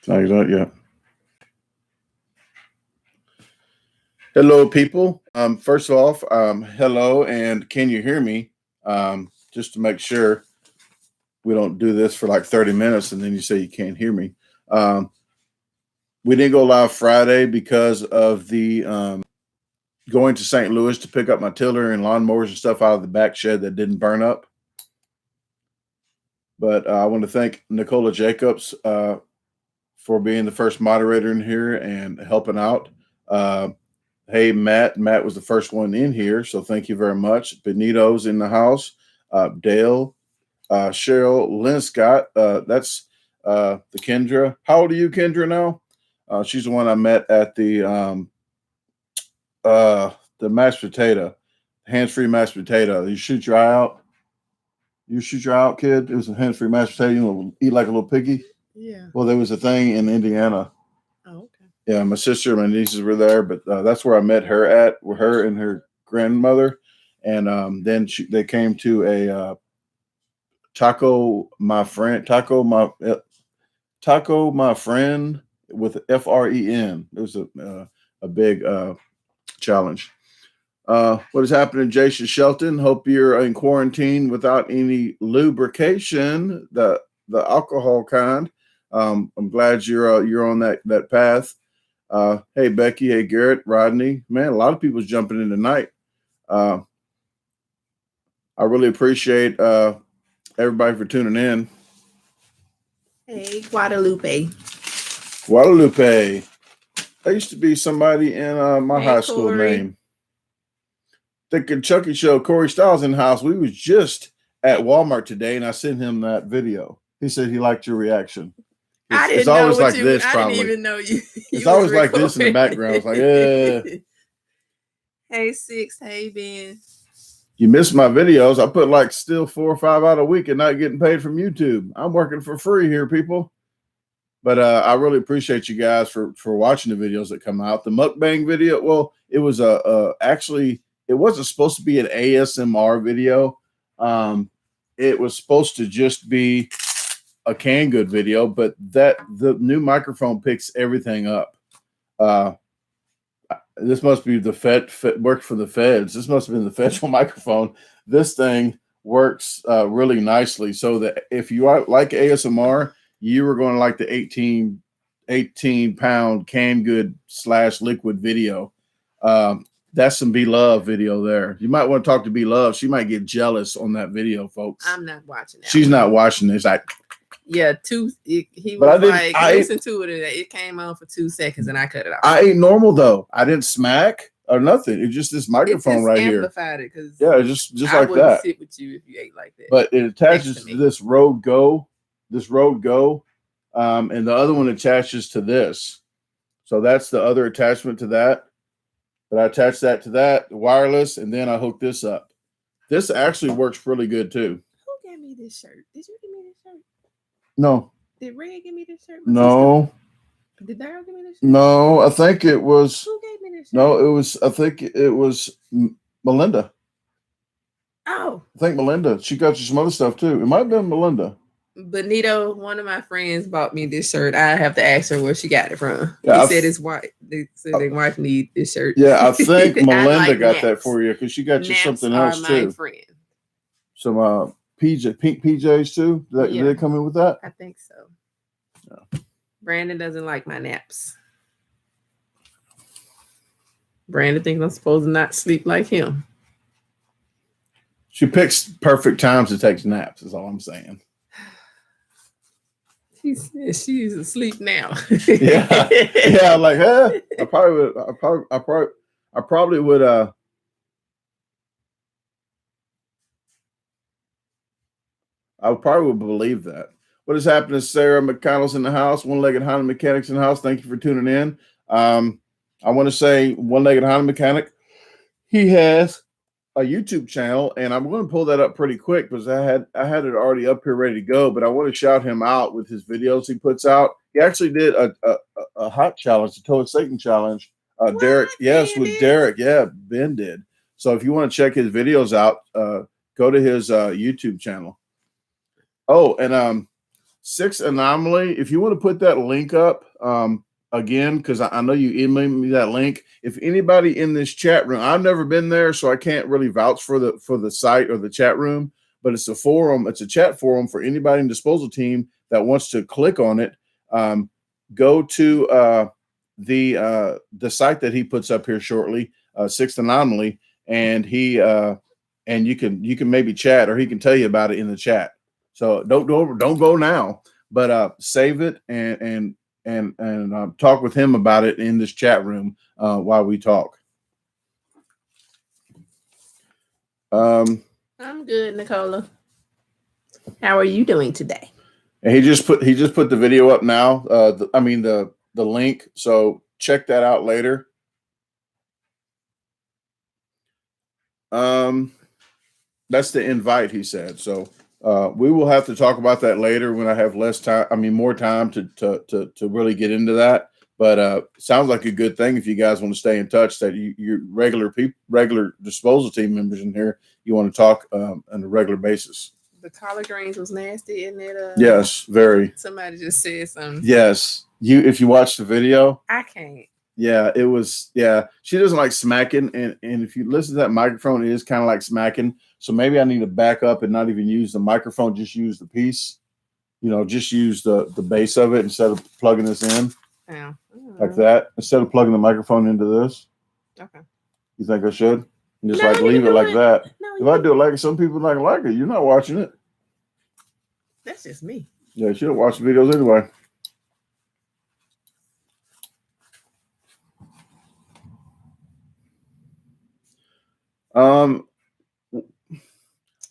No, you're not yet. Hello, people. First off, hello, and can you hear me? Just to make sure we don't do this for like 30 minutes and then you say you can't hear me. We didn't go live Friday because of the going to St. Louis to pick up my tiller and lawnmowers and stuff out of the back shed that didn't burn up. But I want to thank Nicola Jacobs for being the first moderator in here and helping out. Hey, Matt. Matt was the first one in here, so thank you very much. Benito's in the house. Dale, Cheryl, Lynn Scott. That's the Kendra. How old are you, Kendra, now? She's the one I met at the mashed potato, hands-free mashed potato. You shoot your eye out. You shoot your eye out, kid. It was a hands-free mashed potato. You know, eat like a little piggy. Yeah. Well, there was a thing in Indiana. Oh, okay. Yeah, my sister and my nieces were there, but that's where I met her at, with her and her grandmother. And then they came to a taco my friend with FREN. It was a big challenge. What is happening, Jason Shelton? Hope you're in quarantine without any lubrication, the alcohol kind. I'm glad you're on that path. Hey, Becky. Hey, Garrett, Rodney. Man, a lot of people's jumping in tonight. I really appreciate everybody for tuning in. Hey, Guadalupe. Guadalupe. That used to be somebody in my high school Corey. name. The Kentucky Show, Corey Styles in the house. We was just at Walmart today, and I sent him that video. He said he liked your reaction. It's always like this, probably. I didn't even know you. It's always like this in the background. It's like, Hey, Six. Hey, Ben. You missed my videos. I put like still 4 or 5 out a week and not getting paid from YouTube. I'm working for free here, people. But I really appreciate you guys for watching the videos that come out. The mukbang video, well, it was actually, it wasn't supposed to be an ASMR video. It was supposed to just be a canned good video, but the new microphone picks everything up. This must be the Fed worked for the feds. This must have been the federal microphone. This thing works really nicely. So that if you like ASMR, you were going to like the 18-pound canned good / liquid video. That's some Beloved video there. You might want to talk to Beloved. She might get jealous on that video, folks. I'm not watching that. She's not watching this. Yeah, he was like, listen to it. It came on for 2 seconds and I cut it off. I ate normal though. I didn't smack or nothing. It's just this microphone right here. Amplified it because just like that. Sit with you if you ate like that. But it attaches to this Rode Go, and the other one attaches to this. So that's the other attachment to that. But I attach that to that wireless, and then I hook this up. This actually works really good too. Who gave me this shirt? Did you give me this shirt? No. Did Ray give me this shirt? No. Did Daryl give me this shirt? No, I think it was. Who gave me this shirt? No, I think it was Melinda. Oh. I think Melinda. She got you some other stuff too. It might have been Melinda. Benito, one of my friends bought me this shirt. I have to ask her where she got it from. Yeah, he said his wife. They said their wife need this shirt. Yeah, I think Melinda got that for you because she got you something else too. Friend. Some pink PJs too. Did they come in with that? I think so. Yeah. Brandon doesn't like my naps. Brandon thinks I'm supposed to not sleep like him. She picks perfect times to take naps. Is all I'm saying. She's asleep now. yeah. Like, I probably would. I probably would believe that. What is happening? Sarah McConnell's in the house. One-legged Honda Mechanics in the house. Thank you for tuning in. I want to say One-legged Honda Mechanic. He has a YouTube channel, and I'm going to pull that up pretty quick because I had it already up here ready to go. But I want to shout him out with his videos he puts out. He actually did a hot challenge, the Toad Satan challenge. Derek, yes, with Derek, yeah, Ben did. So if you want to check his videos out, go to his YouTube channel. Oh, and 6 Anomaly. If you want to put that link up again, because I know you emailed me that link. If anybody in this chat room, I've never been there, so I can't really vouch for the site or the chat room. But it's a forum. It's a chat forum for anybody in disposal team that wants to click on it. Go to the site that he puts up here shortly, 6 Anomaly, and he and you can maybe chat, or he can tell you about it in the chat. So don't go now, but save it and talk with him about it in this chat room while we talk. I'm good, Nicola. How are you doing today? And he just put the video up now. The link. So check that out later. That's the invite, he said. So we will have to talk about that later when I have less time. More time to really get into that. But sounds like a good thing if you guys want to stay in touch. That you regular disposal team members in here, you want to talk on a regular basis. The collard greens was nasty, isn't it? Yes, very. Somebody just said something. Yes, if you watch the video, I can't. Yeah, it was. Yeah, she doesn't like smacking, and if you listen to that microphone, it is kind of like smacking. So maybe I need to back up and not even use the microphone, just use the piece. Just use the base of it instead of plugging this in. Yeah. Like that, instead of plugging the microphone into this. Okay. You think I should? And just leave it like that. No, if I do it like it, some people not like it. You're not watching it. That's just me. Yeah, she don't watch the videos anyway.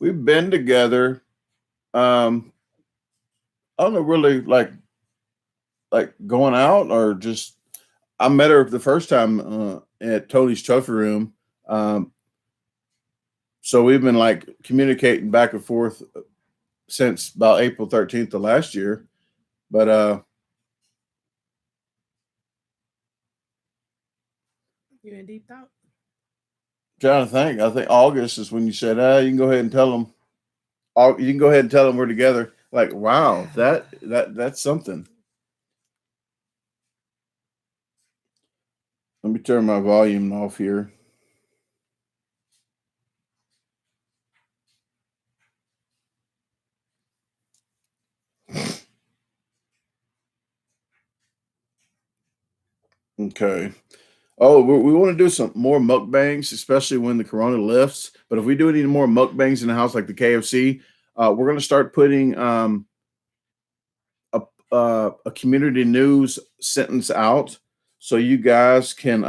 We've been together. I don't know, really like going out, or just I met her the first time at Tony's Trophy Room. So we've been like communicating back and forth since about April 13th of last year. But you in deep thought? Trying to think. I think August is when you said, you can go ahead and tell them. You can go ahead and tell them we're together. Like, wow, that's something. Let me turn my volume off here. Okay. Oh, we want to do some more mukbangs, especially when the corona lifts. But if we do any more mukbangs in the house, like the KFC, we're going to start putting a community news sentence out, so you guys can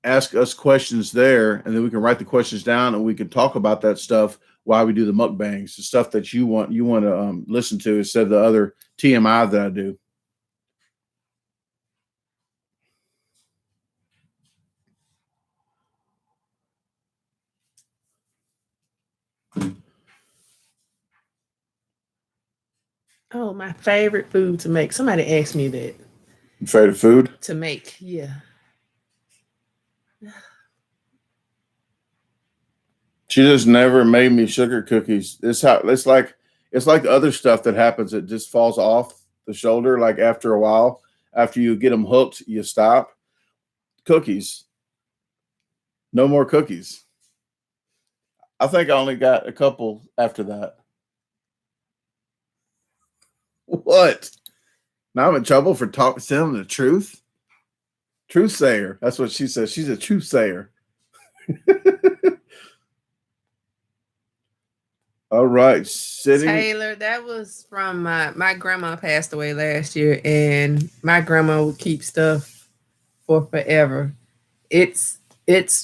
ask us questions there, and then we can write the questions down, and we can talk about that stuff while we do the mukbangs, the stuff that you want to listen to instead of the other TMI that I do. Oh, my favorite food to make. Somebody asked me that. Favorite food to make? Yeah. She just never made me sugar cookies. It's like the other stuff that happens. It just falls off the shoulder. Like after a while, after you get them hooked, you stop. Cookies. No more cookies. I think I only got a couple after that. What? Now I'm in trouble for telling the truth? Truth sayer. That's what she says. She's a truth sayer. All right. Taylor, that was from my grandma passed away last year, and my grandma would keep stuff for forever. It's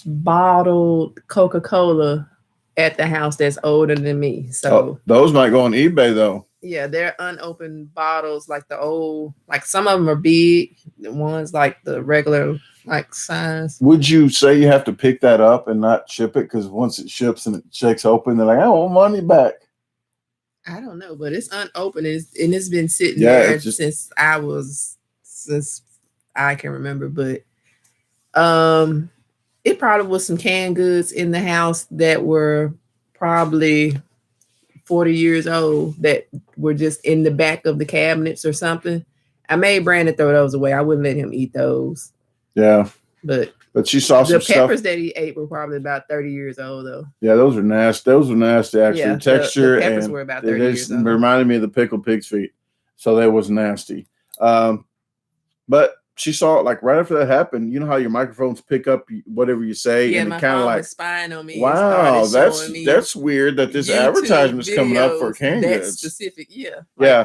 bottled Coca-Cola at the house that's older than me. So those might go on eBay though. Yeah, they're unopened bottles, like the old, like some of them are big, the ones like the regular like size. Would you say you have to pick that up and not ship it? Because once it ships and it shakes open, they're like, I want money back. I don't know, but it's unopened and it's been sitting there since I can remember. But it probably was some canned goods in the house that were probably 40 years old that were just in the back of the cabinets or something. I made Brandon throw those away. I wouldn't let him eat those. Yeah. But she saw some the peppers stuff that he ate were probably about 30 years old, though. Yeah, those are nasty. Those were nasty, actually. Yeah, Texture the peppers and were about they 30 just years old. reminded me of the pickled pig's feet. So that was nasty. But she saw it like right after that happened. You know how your microphones pick up whatever you say, Yeah, and my it kind of phone like was spying on me. wow, And showing me that's weird that this YouTube advertisement's coming up for videos canned that goods. specific,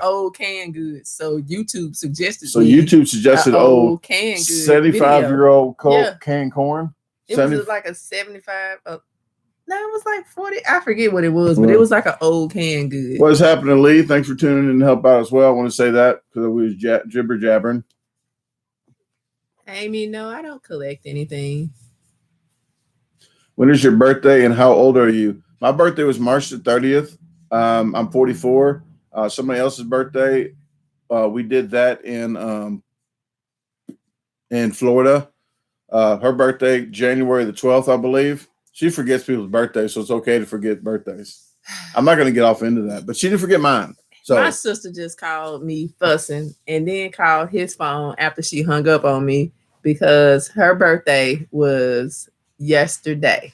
old canned goods. So YouTube suggested. So YouTube suggested old canned good 75-year-old canned corn. It was like a 75. No, it was like 40. I forget what it was, but it was like an old canned good. What's happening, Lee? Thanks for tuning in to help out as well. I want to say that because we was jibber jabbering. Amy, no, I don't collect anything. When is your birthday and how old are you? My birthday was March the 30th. I'm 44. Somebody else's birthday, we did that in Florida. Her birthday, January the 12th, I believe. She forgets people's birthdays, so it's okay to forget birthdays. I'm not going to get off into that, but she didn't forget mine. So my sister just called me fussing and then called his phone after she hung up on me because her birthday was yesterday.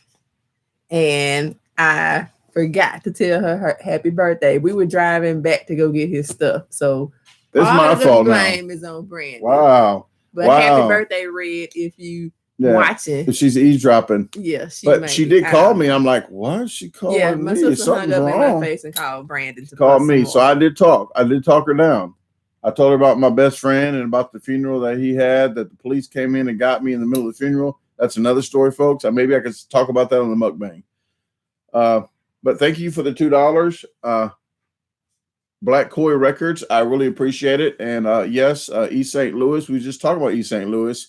And I forgot to tell her happy birthday. We were driving back to go get his stuff. So it's my fault now. Blame is on Brandon. Wow. But happy birthday, Red, if you watching. If she's eavesdropping. Yeah. She did call me. I'm like, what? She called me. My sister hung up in my face and called Brandon to call me. So I did talk. I did talk her down. I told her about my best friend and about the funeral that he had, that the police came in and got me in the middle of the funeral. That's another story, folks. Maybe I could talk about that on the mukbang. But thank you for the $2. Black Koi Records. I really appreciate it. And yes, East St. Louis. We just talked about East St. Louis.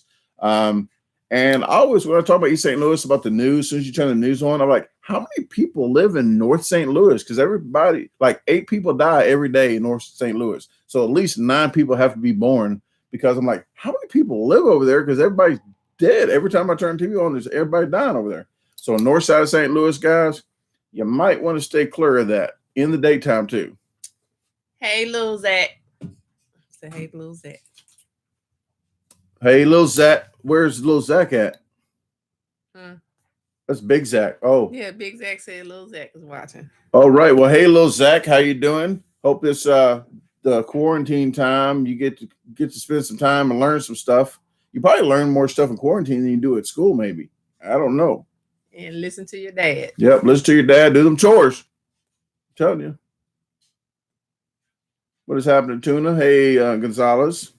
And I always, when I talk about East St. Louis, about the news, as soon as you turn the news on, I'm like, how many people live in North St. Louis? Because everybody, like 8 people die every day in North St. Louis. So at least 9 people have to be born, because I'm like, how many people live over there? Because everybody's dead. Every time I turn TV on, there's everybody dying over there. So north side of St. Louis, guys, you might want to stay clear of that in the daytime too. Hey, Lil Zach. Say hey, Lil Zach. Hey, Lil Zach. Where's Lil Zach at? That's Big Zach. Oh. Yeah, Big Zach said Lil Zach was watching. All right. Well, hey, Lil Zach, how you doing? Hope this the quarantine time, you get to spend some time and learn some stuff. You probably learn more stuff in quarantine than you do at school, maybe. I don't know. And listen to your dad. Yep, listen to your dad. Do them chores. I'm telling you. What is happening, Tuna? Hey, Gonzalez.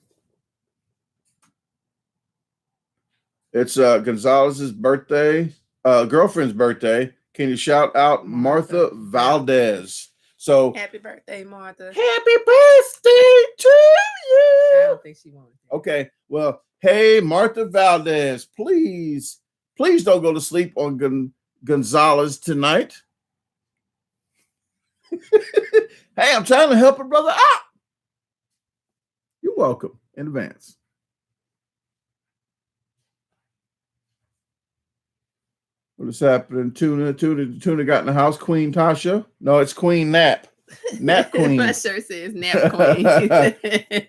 It's Gonzalez's birthday, girlfriend's birthday. Can you shout out Martha Valdez? So happy birthday, Martha. Happy birthday to you. I don't think she wanted it. Okay. Well, hey, Martha Valdez, please don't go to sleep on Gonzalez tonight. Hey, I'm trying to help a brother out. You're welcome in advance. What is happening? Tuna got in the house. Queen Tasha. No, it's Queen Nap. Nap Queen. My shirt says Nap Queen.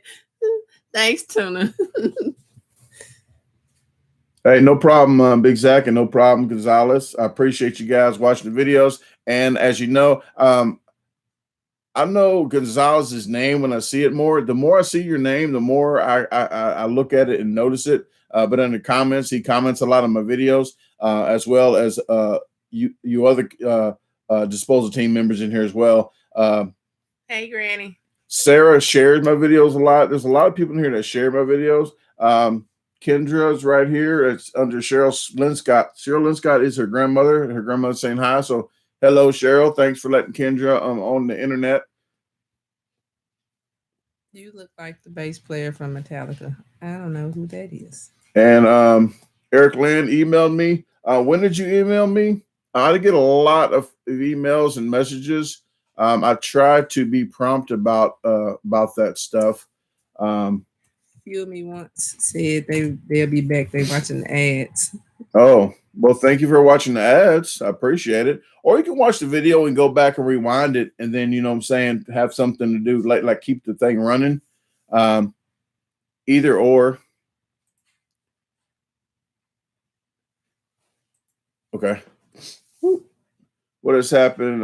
Thanks, Tuna. Hey, no problem, Big Zach, and no problem, Gonzalez. I appreciate you guys watching the videos. And as you know, I know Gonzalez's name when I see it more. The more I see your name, the more I look at it and notice it. But in the comments, he comments a lot on my videos, as well as you other disposal team members in here as well. Hey, Granny. Sarah shares my videos a lot. There's a lot of people in here that share my videos. Kendra's right here. It's under Cheryl Linscott. Cheryl Linscott is her grandmother. Her grandmother's saying hi. So hello, Cheryl. Thanks for letting Kendra on the internet. You look like the bass player from Metallica. I don't know who that is. And Eric Lynn emailed me. When did you email me? I get a lot of emails and messages. I try to be prompt about that stuff. Fuel Me once said they'll be back. They watching the ads. Oh, Well, thank you for watching the ads. I appreciate it. Or you can watch the video and go back and rewind it, and then you know what I'm saying, have something to do, like keep the thing running. Either or. Okay. What has happened?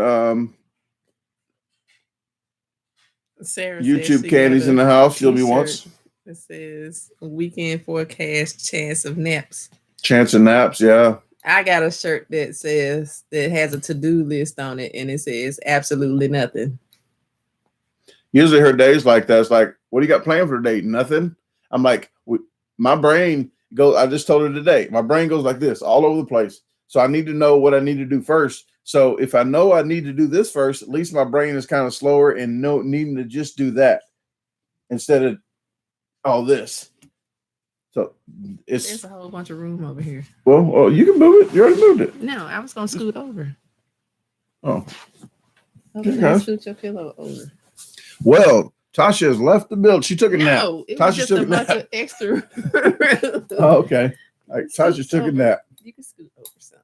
Sarah YouTube candies in the house. You'll be once. It says weekend forecast, chance of naps. Chance of naps, yeah. I got a shirt that has a to-do list on it, and it says absolutely nothing. Usually her days like that. It's like, what do you got planned for today? Nothing. I'm like, my brain goes, I just told her today, my brain goes like this all over the place. So I need to know what I need to do first. So if I know I need to do this first, at least my brain is kind of slower and needing to just do that instead of all this. So there's a whole bunch of room over here. Well, you can move it. You already moved it. No, I was gonna scoot over. Oh, okay. Scoot your pillow over. Well, Tasha has left the building. She took a nap. It was just a bunch of extra. Oh, okay. All right, Tasha took a nap. You can scoot over some.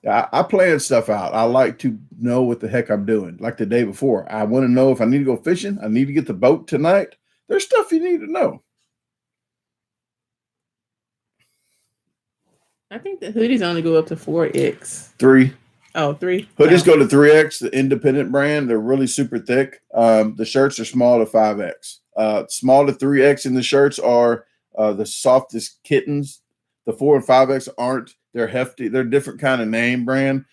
I plan stuff out. I like to know what the heck I'm doing. Like the day before, I want to know if I need to go fishing. I need to get the boat tonight. There's stuff you need to know. I think the hoodies only go up to 4X. 3. Oh, 3. Hoodies go to 3X, the independent brand. They're really super thick. The shirts are small to 5X. Small to 3X in the shirts are the softest kittens. The 4 and 5X aren't. They're hefty. They're different kind of name brand.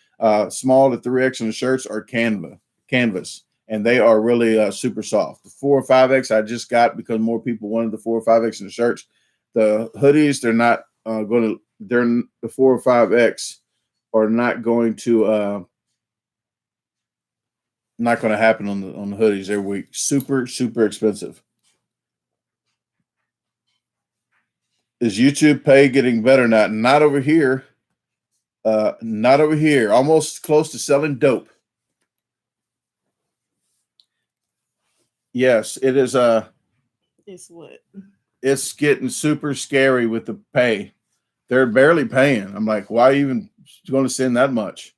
Small to 3X in the shirts are canvas, and they are really super soft. The 4 or 5X I just got because more people wanted the 4 or 5X in the shirts. The hoodies, they're not going to. They're the 4 or 5X are not going to happen on the hoodies. They're weak. Super expensive. Is YouTube pay getting better now? Not over here. Not over here. Almost close to selling dope. Yes, it is. It's what? It's getting super scary with the pay. They're barely paying. I'm like, why even going to send that much?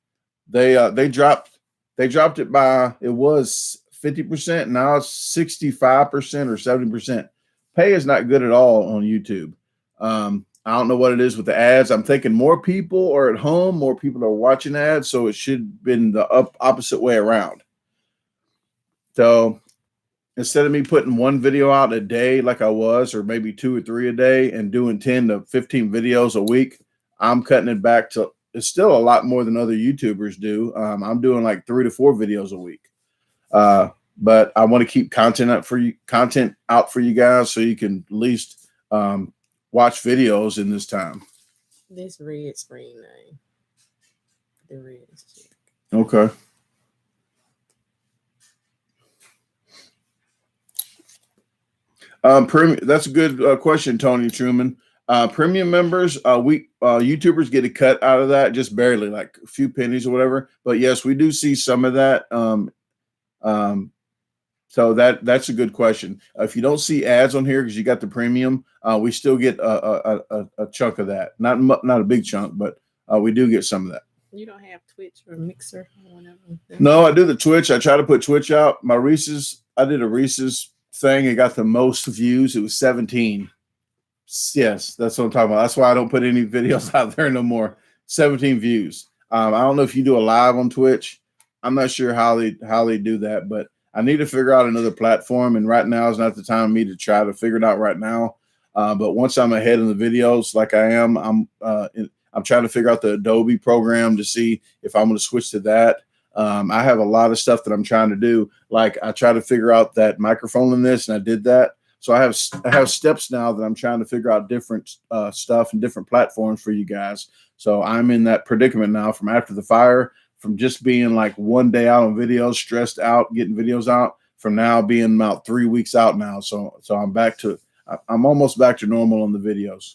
They dropped it by, it was 50%. Now it's 65% or 70%. Pay is not good at all on YouTube. I don't know what it is with the ads. I'm thinking more people are at home, more people are watching ads, so it should have been the opposite way around. So instead of me putting one video out a day like I was, or maybe 2 or 3 a day, and doing 10 to 15 videos a week, I'm cutting it back to, it's still a lot more than other YouTubers do. I'm doing like 3 to 4 videos a week. But I want to keep content out for you guys so you can at least watch videos in this time. This red screen name. The red is check. Okay. That's a good question, Tony Truman. Premium members, YouTubers get a cut out of that, just barely, like a few pennies or whatever. But yes, we do see some of that. So that's a good question. If you don't see ads on here because you got the premium, we still get a chunk of that. Not a big chunk, but we do get some of that. You don't have Twitch or Mixer or whatever? No, I do the Twitch. I try to put Twitch out. I did a Reese's thing. It got the most views. It was 17. Yes, that's what I'm talking about. That's why I don't put any videos out there no more. 17 views. I don't know if you do a live on Twitch. I'm not sure how they do that, but I need to figure out another platform. And right now is not the time for me to try to figure it out right now. But once I'm ahead in the videos, like I am, I'm trying to figure out the Adobe program to see if I'm going to switch to that. I have a lot of stuff that I'm trying to do. Like I try to figure out that microphone in this, and I did that. So I have steps now that I'm trying to figure out different stuff and different platforms for you guys. So I'm in that predicament now from after the fire, from just being like one day out on videos, stressed out, getting videos out, from now being about 3 weeks out now. So I'm almost back to normal on the videos.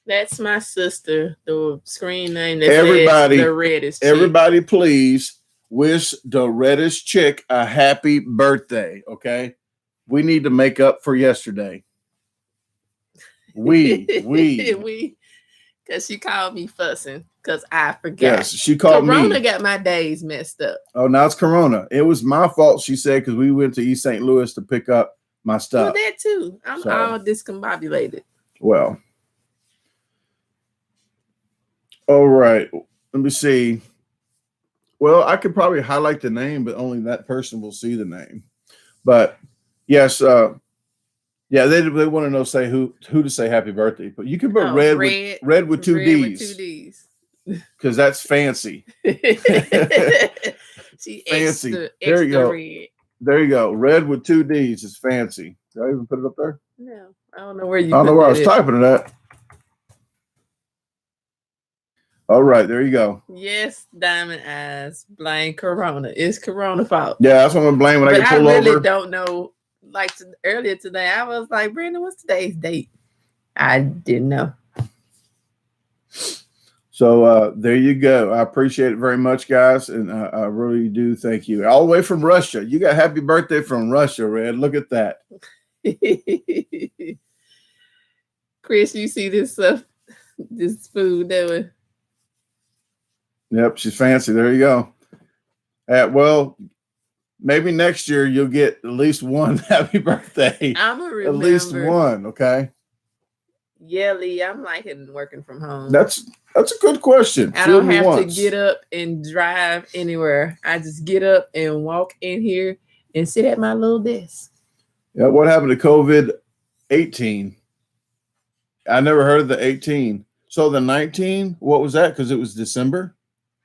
That's my sister. The screen name that everybody, says the reddest chick. Everybody, please wish the reddest chick a happy birthday. Okay, we need to make up for yesterday. We. Because she called me fussing because I forgot. Yes, she called me. Corona got my days messed up. Oh, now it's Corona. It was my fault, she said, because we went to East St. Louis to pick up my stuff. Well, that too. I'm all discombobulated. Well. All right. Let me see. Well, I could probably highlight the name, but only that person will see the name. But yes, yeah, they want to know who to say happy birthday. But you can put red with two D's. Because that's fancy. She fancy. Extra there you go. Red. There you go. Red with two D's is fancy. Did I even put it up there? No, I don't know where you. I don't know where I was typing it at. All right, there you go. Yes, Diamond Eyes. Blame Corona. It's Corona fault. Yeah, that's what I'm gonna blame when I get pulled over. I really don't know. Like earlier today, I was like, Brandon, what's today's date? I didn't know. So there you go. I appreciate it very much, guys, and I really do thank you. All the way from Russia. You got happy birthday from Russia, Red. Look at that. Chris, you see this stuff, this food doing? Yep, she's fancy. There you go. Well, maybe next year you'll get at least one happy birthday. I'm gonna remember. At least one, okay? Yeah, Lee, I'm liking working from home. That's a good question. I don't have to get up and drive anywhere. I just get up and walk in here and sit at my little desk. Yeah, what happened to COVID-18? I never heard of the 18. So the 19, what was that? Because it was December?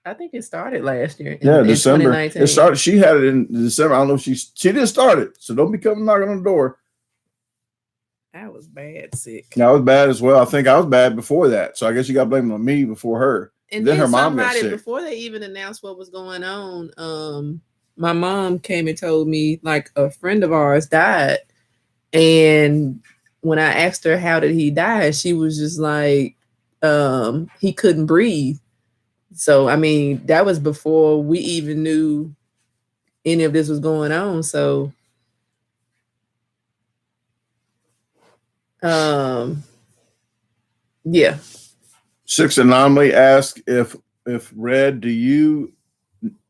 I think it started last year. December. It started. She had it in December. I don't know if she didn't start it. So don't be coming knocking on the door. I was bad sick. I was bad as well. I think I was bad before that. So I guess you got to blame it on me before her. And then her mom got sick. Before they even announced what was going on, my mom came and told me like a friend of ours died. And when I asked her how did he die, she was just like, he couldn't breathe. So, I mean, that was before we even knew any of this was going on. So, yeah. Six Anomaly asked if Red, do you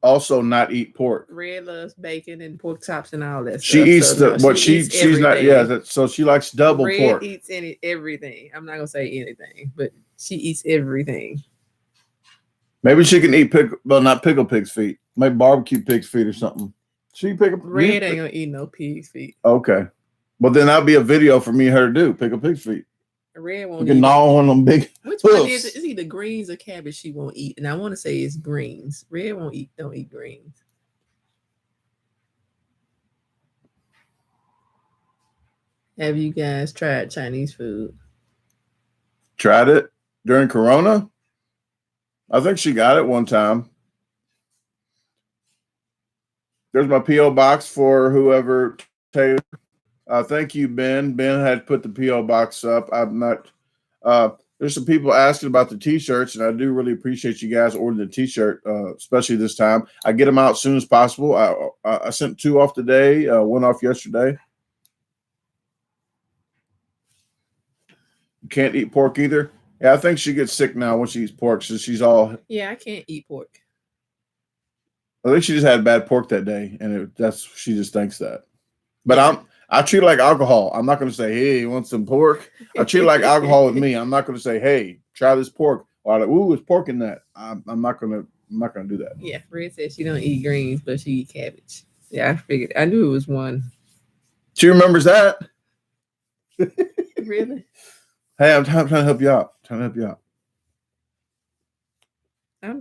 also not eat pork? Red loves bacon and pork chops and all that. She eats she's not. Yeah, so she likes double pork. Red eats everything. I'm not gonna say anything, but she eats everything. Maybe she can eat not pickle pig's feet. Maybe barbecue pig's feet or something. She pick up. Red ain't gonna eat no pig's feet. Okay, well then that'll be a video for me and her to do pickle pig's feet. Red won't. You can gnaw on them big. Which one is it? It's either greens or cabbage she won't eat, and I want to say it's greens. Red don't eat greens. Have you guys tried Chinese food? Tried it during Corona? I think she got it one time. There's my P.O. box for whoever. Thank you, Ben. Ben had put the P.O. box up. I'm not. There's some people asking about the T-shirts, and I do really appreciate you guys ordering the T-shirt, especially this time. I get them out as soon as possible. I sent 2 off today, 1 off yesterday. You can't eat pork either. Yeah, I think she gets sick now when she eats pork, so she's all. Yeah, I can't eat pork. I think she just had bad pork that day, and she just thinks that. But I treat it like alcohol. I'm not going to say, hey, you want some pork? I treat it like alcohol with me. I'm not going to say, hey, try this pork. Or like, ooh, it's pork in that. I'm not going to do that. Yeah, Fred said she don't eat greens, but she eat cabbage. Yeah, I figured. I knew it was one. She remembers that. Really? Hey, I'm trying to help you out. I'm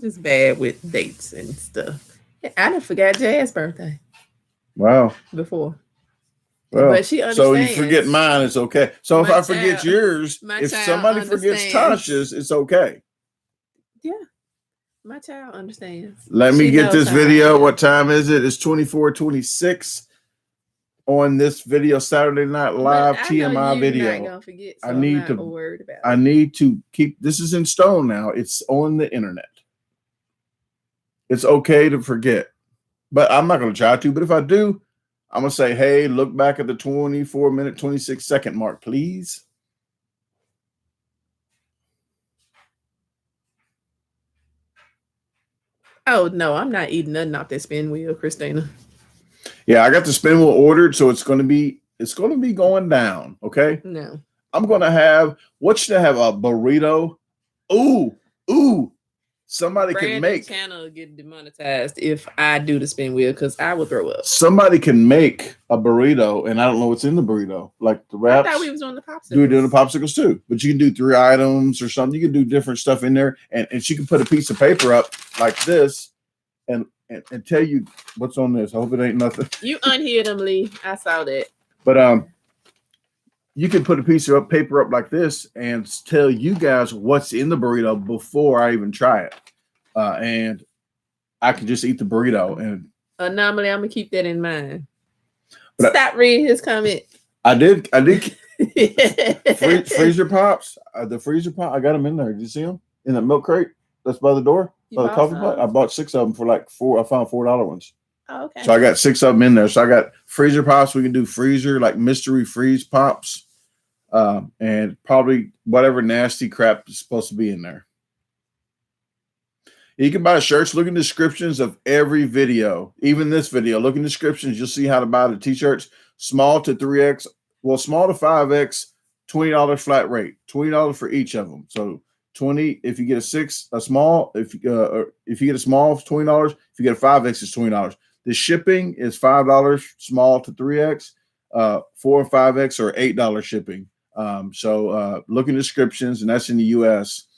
just bad with dates and stuff. I done forgot Jazz's birthday. Wow. Before. Well, but she understands. So you forget mine, it's okay. So if I forget yours, if somebody forgets Tasha's, it's okay. Yeah. My child understands. Let me get this video. What time is it? It's 24:26 on this video, Saturday Night Live TMI video. Not gonna forget, so I need to keep this is in stone now. It's on the internet. It's okay to forget, but I'm not going to try to. But if I do, I'm going to say, hey, look back at the 24-minute, 26-second mark, please. Oh no, I'm not eating nothing off that spin wheel, Christina. Yeah, I got the spin wheel ordered, so it's going to be going down. Okay, No. I'm going to have what should I have, a burrito? Ooh, somebody can Brandon's make channel will get demonetized if I do the spin wheel because I will throw up. somebody can make a burrito, and I don't know what's in the burrito, like the wraps. I thought we was doing the popsicles. We're doing the popsicles too, but you can do 3 items or something. You can do different stuff in there, and she can put a piece of paper up like this, and tell you what's on this. I hope it ain't nothing. You unhid them, Lee. I saw that. But you can put a piece of paper up like this and tell you guys what's in the burrito before I even try it, and I can just eat the burrito. And anomaly, I'm gonna keep that in mind. Stop reading his comment. I did. Freezer pops. The freezer pop. I got them in there. Did you see them in the milk crate? That's by the door. By the coffee pot. I bought 6 of them for like $4. I found $4 ones. Oh, okay. So I got 6 of them in there. So I got freezer pops. We can do freezer, like mystery freeze pops, and probably whatever nasty crap is supposed to be in there. You can buy shirts. Look in the descriptions of every video, even this video. Look in the descriptions. You'll see how to buy the t-shirts. Small to 3X. Well, small to 5X, $20 flat rate. $20 for each of them. So 20 if you get a small. If you get a small, it's $20. If you get a 5X, it's $20. The shipping is $5 small to 3X. 4 and 5X or $8 shipping. So look in the descriptions, and that's in the US.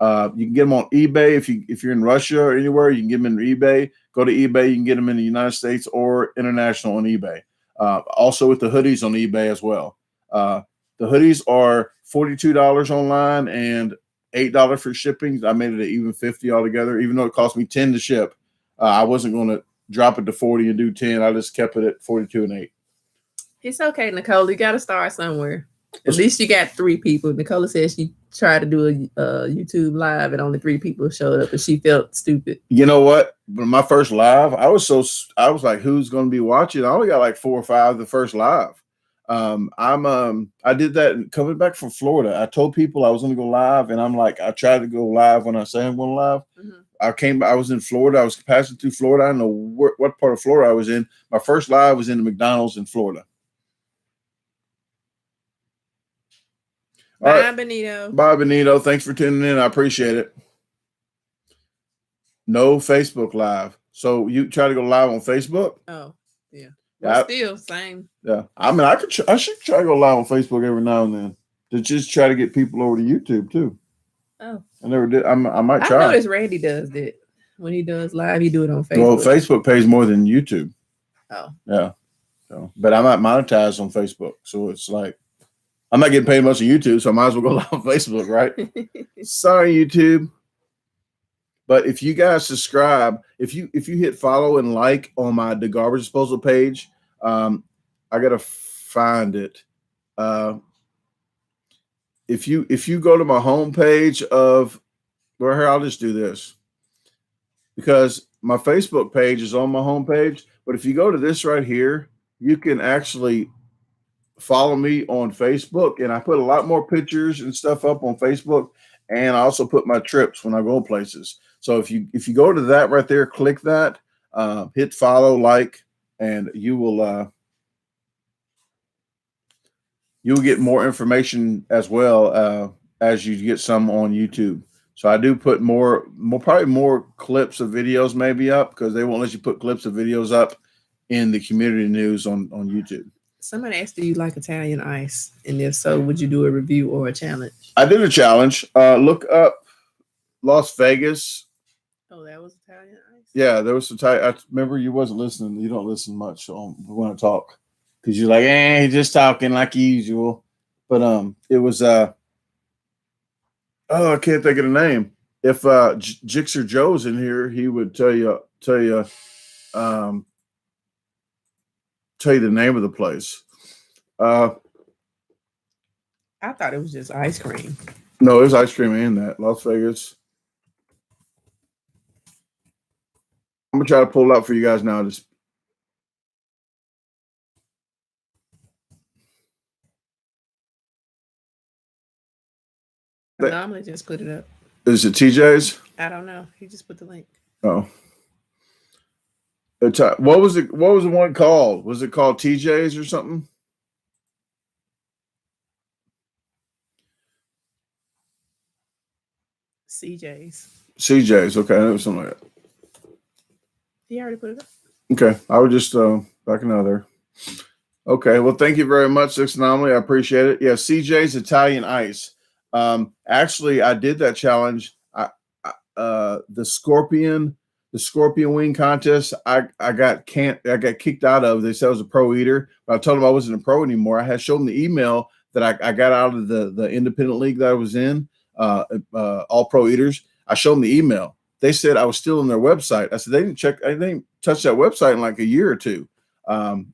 You can get them on eBay if you're in Russia or anywhere. You can get them in eBay. Go to eBay. You can get them in the United States or international on eBay. Also with the hoodies on eBay as well. The hoodies are $42 online and $8 for shipping. I made it an even $50 altogether, even though it cost me $10 to ship. I wasn't going to drop it to 40 and do 10. I just kept it at 42 and 8. It's okay, Nicole. You got to start somewhere. At least you got 3 people. Nicole said she tried to do a YouTube live and only 3 people showed up and she felt stupid. You know what? When my first live, I was like, who's going to be watching? I only got like 4 or 5 the first live. I did that coming back from Florida. I told people I was going to go live, and I'm like, I tried to go live when I say I'm going live. Mm-hmm. I was in Florida. I was passing through Florida. I don't know what part of Florida I was in. My first live was in the McDonald's in Florida. Bye, right. Benito. Bye, Benito. Thanks for tuning in. I appreciate it. No Facebook Live. So you try to go live on Facebook? Oh, yeah. Well, still same. Yeah. I mean, I should try to go live on Facebook every now and then to just try to get people over to YouTube too. Oh. I never did. I might try. I noticed Randy does that. When he does live, he do it on Facebook. Well, Facebook pays more than YouTube. Oh. Yeah. So, but I might monetize on Facebook. So it's like, I'm not getting paid much on YouTube, so I might as well go live on Facebook, right? Sorry, YouTube. But if you guys subscribe, if you hit follow and like on my DaGarbageDisposal page, I gotta find it. If you go to my homepage of, well, here, I'll just do this because my Facebook page is on my homepage. But if you go to this right here, you can actually follow me on Facebook, and I put a lot more pictures and stuff up on Facebook, and I also put my trips when I go places. So if you go to that right there, click that, hit follow, like, and you'll get more information as well as you get some on YouTube. So I do put probably more clips of videos maybe up because they won't let you put clips of videos up in the community news on YouTube. Somebody asked, do you like Italian ice? And if so, would you do a review or a challenge? I did a challenge. Look up Las Vegas. Oh, that was Italian ice? Yeah, there was some I remember you wasn't listening. You don't listen much when I talk because you're like, he's just talking like usual. But it was I can't think of the name. If Jixer Joe's in here, he would tell you the name of the place. I thought it was just ice cream. No, there's ice cream in that. Las Vegas. I'm gonna try to pull it up for you guys now. Just normally just put it up. Is it TJ's? I don't know. He just put the link. Oh. What was it? What was the one called? Was it called TJ's or something? CJ's. Okay, it was something like that. He already put it up. Okay, I was just backing out there. Okay, well, thank you very much, Six Anomaly. I appreciate it. Yeah, CJ's Italian Ice. Actually, I did that challenge. The scorpion wing contest. I got kicked out of. They said I was a pro eater, but I told them I wasn't a pro anymore. I had shown them the email that I got out of the independent league that I was in, all pro eaters. I showed them the email. They said I was still on their website. I said they didn't check. I didn't touch that website in like a year or two, and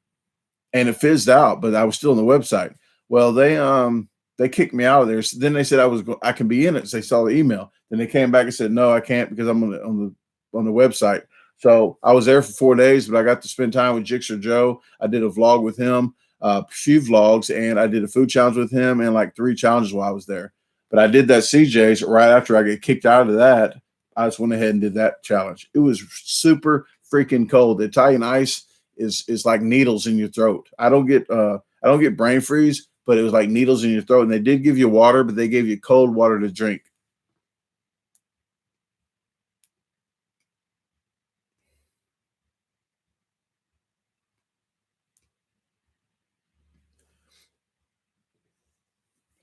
it fizzed out. But I was still on the website. Well, they kicked me out of there. So then they said I can be in it. So they saw the email. Then they came back and said no, I can't because I'm on the website. So I was there for 4 days, but I got to spend time with Jixer Joe. I did a vlog with him, a few vlogs, and I did a food challenge with him and like 3 challenges while I was there. But I did that CJ's right after I get kicked out of that. I just went ahead and did that challenge. It was super freaking cold. The Italian ice is like needles in your throat. I don't get brain freeze, but it was like needles in your throat. And they did give you water, but they gave you cold water to drink.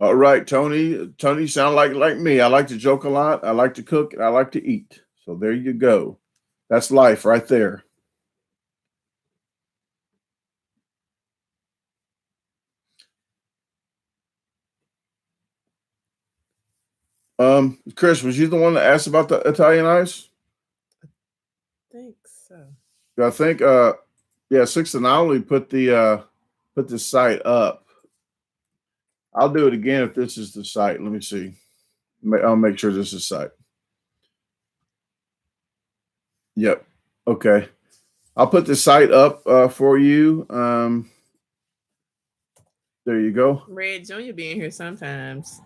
All right, Tony. Tony sound like me. I like to joke a lot. I like to cook, and I like to eat. So there you go. That's life right there. Chris, was you the one that asked about the Italian ice? I think so. I think yeah, Six Anomaly put the site up. I'll do it again if this is the site. Let me see. I'll make sure this is the site. Yep. Okay. I'll put the site up for you. There you go. Red Junior being here sometimes.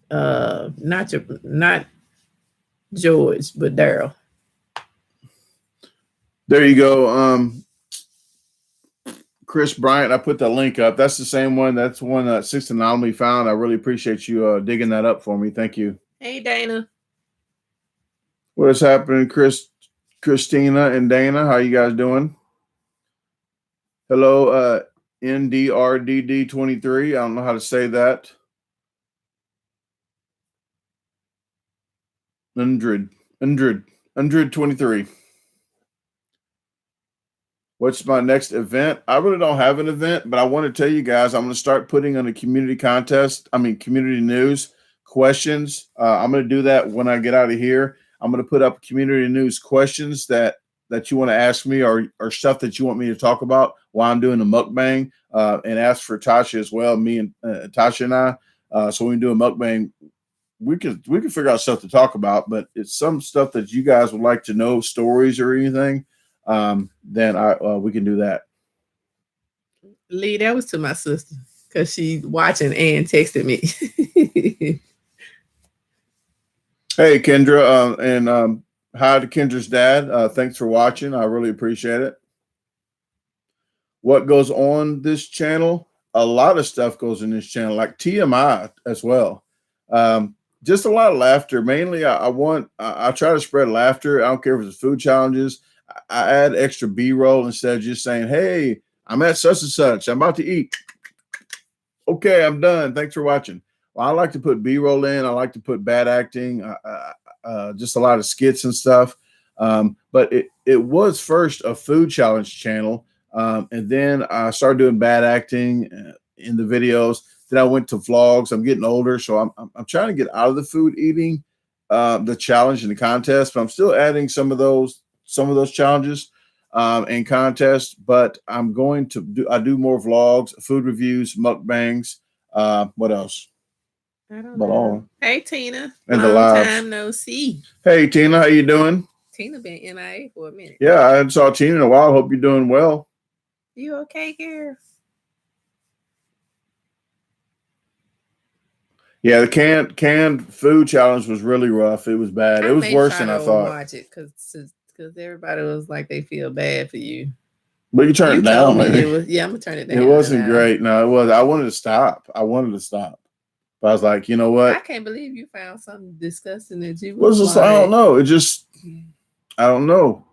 Not George, but Daryl. There you go. Chris Bryant, I put the link up. That's the same one. That's the one that Six Anomaly found. I really appreciate you digging that up for me. Thank you. Hey, Dana. What is happening, Christina and Dana? How you guys doing? Hello, NDRDD23. I don't know how to say that. 123. What's my next event? I really don't have an event, but I want to tell you guys I'm going to start putting on a community community news questions. I'm going to do that when I get out of here. I'm going to put up community news questions that you want to ask me or stuff that you want me to talk about while I'm doing the mukbang, and ask for Tasha as well. Me and Tasha and I. So when we do a mukbang, we can figure out stuff to talk about, but it's some stuff that you guys would like to know, stories or anything. Then we can do that. Lee, that was to my sister because she watching and texted me. Hey, Kendra, and hi to Kendra's dad. Thanks for watching. I really appreciate it. What goes on this channel? A lot of stuff goes in this channel, like TMI as well. Just a lot of laughter. Mainly, I try to spread laughter. I don't care if it's food challenges. I add extra B-roll instead of just saying, hey, I'm at such and such. I'm about to eat. Okay, I'm done. Thanks for watching. Well, I like to put B-roll in. I like to put bad acting, just a lot of skits and stuff. But it was first a food challenge channel. And then I started doing bad acting in the videos. Then I went to vlogs. I'm getting older, so I'm trying to get out of the food eating, the challenge and the contest, but I'm still adding some of those challenges and contests. But I'm going to do more vlogs, food reviews, mukbangs. What else? I don't know. Hey, Tina. And long time no see. Hey, Tina, how you doing? Tina been MIA for a minute. Yeah, I hadn't saw Tina in a while. Hope you're doing well. You okay, girl? Yeah, the canned food challenge was really rough. It was bad. It was worse than I thought. Watch it because because everybody was like they feel bad for you. But you turn it down, me maybe. it was, yeah, I'm gonna turn it down. It wasn't great. No, it was. I wanted to stop. But I was like, you know what? I can't believe you found something disgusting that you was just, I don't know. It just, I don't know.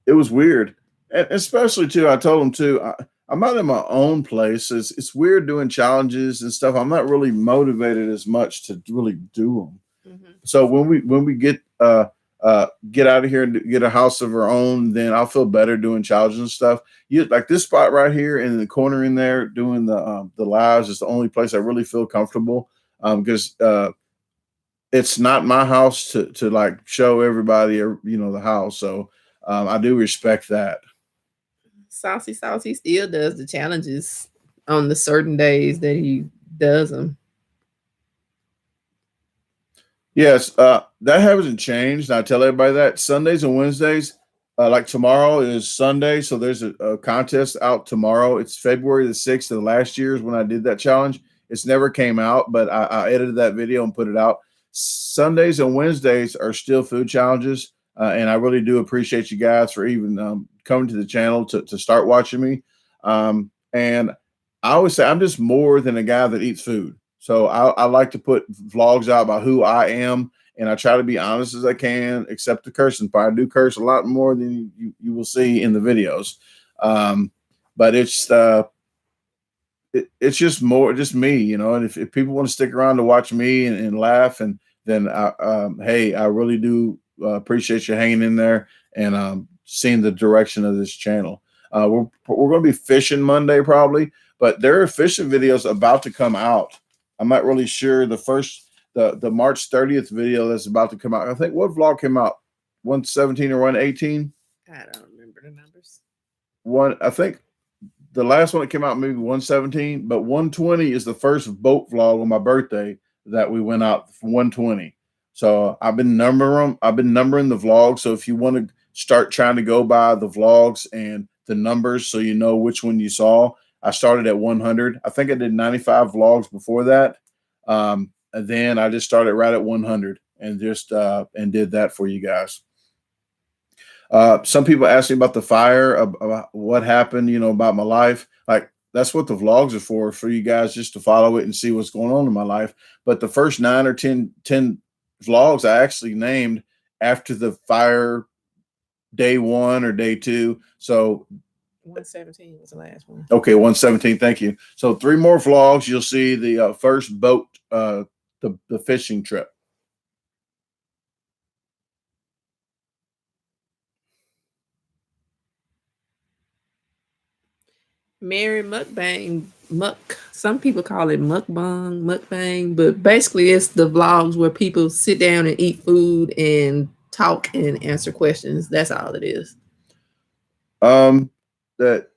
It was weird. And especially too, I told him too, I'm not in my own place. It's weird doing challenges and stuff. I'm not really motivated as much to really do them. Mm-hmm. So when we get out of here and get a house of our own, then I'll feel better doing challenges and stuff. You like this spot right here in the corner in there doing the lives is the only place I really feel comfortable. Because it's not my house to like show everybody, the house. So I do respect that. Saucy still does the challenges on the certain days that he does them. Yes, that hasn't changed. I tell everybody that Sundays and Wednesdays, like tomorrow is Sunday, so there's a contest out tomorrow. It's February the 6th of last year is when I did that challenge. It's never came out, but I edited that video and put it out. Sundays and Wednesdays are still food challenges, and I really do appreciate you guys for even coming to the channel to start watching me. And I always say I'm just more than a guy that eats food. So I like to put vlogs out about who I am, and I try to be honest as I can, except the cursing part. I do curse a lot more than you will see in the videos. But it's just me, and if people want to stick around to watch me and laugh, and then hey, I really do appreciate you hanging in there and seeing the direction of this channel. We're going to be fishing Monday probably, but there are fishing videos about to come out. I'm not really sure. The March 30th video that's about to come out. I think what vlog came out? 117 or 118? I don't remember the numbers. I think the last one that came out maybe 117, but 120 is the first boat vlog on my birthday that we went out for 120. So I've been numbering the vlogs. So if you want to start trying to go by the vlogs and the numbers so you know which one you saw, I started at 100. I think I did 95 vlogs before that. And then I just started right at 100 and just and did that for you guys. Some people ask me about the fire, about what happened, about my life. Like that's what the vlogs are for you guys just to follow it and see what's going on in my life. But the first 9 or 10 vlogs I actually named after the fire day 1 or day 2. So 117 was the last one. Okay, 117. Thank you. So 3 more vlogs. You'll see the first boat, the fishing trip. Mary Mukbang, some people call it mukbang, but basically it's the vlogs where people sit down and eat food and talk and answer questions. That's all it is. That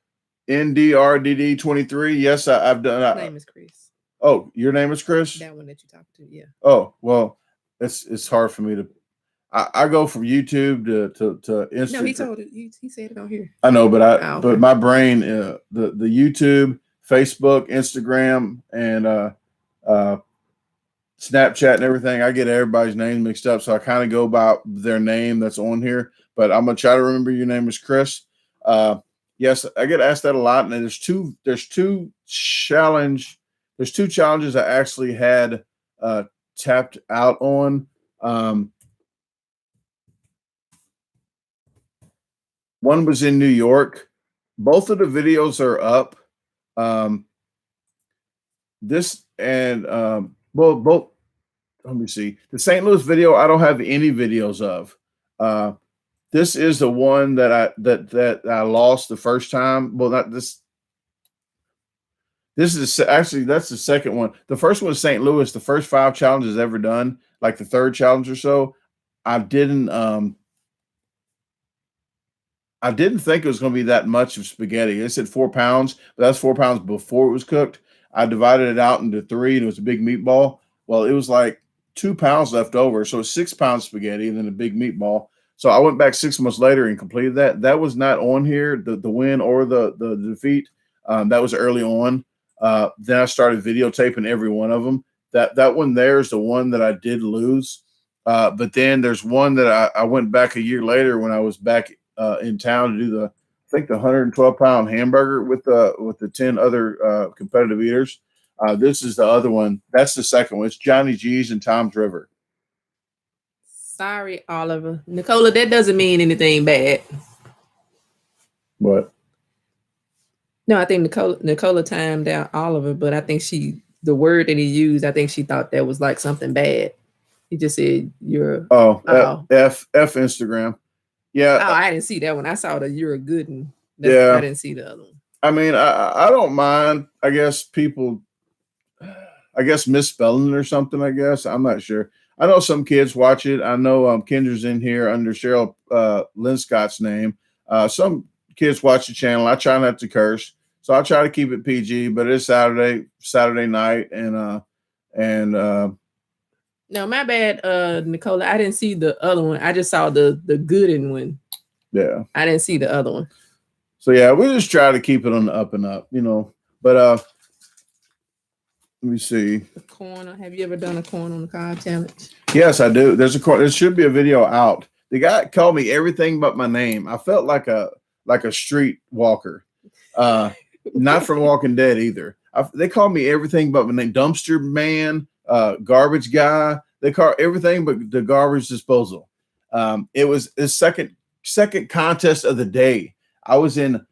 NDRDD23. Yes, I've done. My name is Chris. Oh, your name is Chris? That one that you talked to, yeah. Oh, well, it's hard for me to. I go from YouTube to Instagram. No, he told it. He said it on here. I know, but okay. But my brain, the YouTube, Facebook, Instagram, and Snapchat and everything, I get everybody's name mixed up. So I kind of go by their name that's on here. But I'm gonna try to remember your name is Chris. Yes, I get asked that a lot, and there's two challenges I actually had tapped out on. One was in New York. Both of the videos are up. This and both. Let me see. The St. Louis video, I don't have any videos of. This is the one that I lost the first time. Well, not this. This is actually that's the second one. The first one is St. Louis. The first 5 challenges ever done, like the 3rd challenge or so. I didn't think it was going to be that much of spaghetti. It said 4 pounds, but that's 4 pounds before it was cooked. I divided it out into 3, and it was a big meatball. Well, it was like 2 pounds left over, so it's 6 pounds spaghetti and then a big meatball. So I went back 6 months later and completed that. That was not on here, the win or the defeat. That was early on. Then I started videotaping every one of them. That one there is the one that I did lose. But then there's one that I went back a year later when I was back in town to do the, I think the 112-pound hamburger with the 10 other competitive eaters. This is the other one. That's the second one. It's Johnny G's and Tom's River. Sorry, Oliver. Nicola, that doesn't mean anything bad. What? No, I think Nicola timed out Oliver, but I think the word that he used, I think she thought that was like something bad. He just said you're F Instagram. Yeah. Oh, I didn't see that one. I saw the you're a good one. Yeah. I didn't see the other one. I mean, I don't mind. I guess people misspelling or something. I guess I'm not sure. I know some kids watch it. I know Kendra's in here under Cheryl Linscott's name. Some kids watch the channel. I try not to curse, so I try to keep it PG. But it's Saturday night, and no, my bad, Nicola. I didn't see the other one. I just saw the Gooden one. Yeah, I didn't see the other one. So yeah, we just try to keep it on the up and up, But let me see. The corner. Have you ever done a corn on the cob challenge? Yes, I do. There should be a video out. The guy called me everything but my name. I felt like a street walker. Not from Walking Dead either. They called me everything but my name. Dumpster man, garbage guy. They call everything but the garbage disposal. It was the second contest of the day. I was in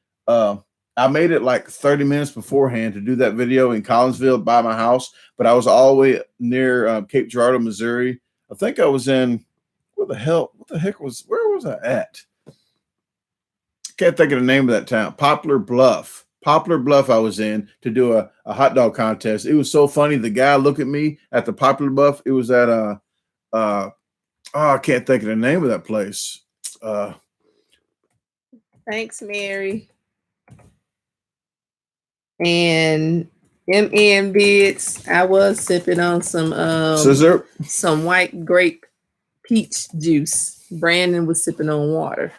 I made it like 30 minutes beforehand to do that video in Collinsville by my house, but I was all the way near Cape Girardeau, Missouri. I think I was in where was I at? Can't think of the name of that town. Poplar Bluff I was in to do a hot dog contest. It was so funny. The guy looked at me at the Poplar Bluff. It was at I can't think of the name of that place. Thanks, Mary. And MM Bids, I was sipping on some white grape peach juice. Brandon was sipping on water.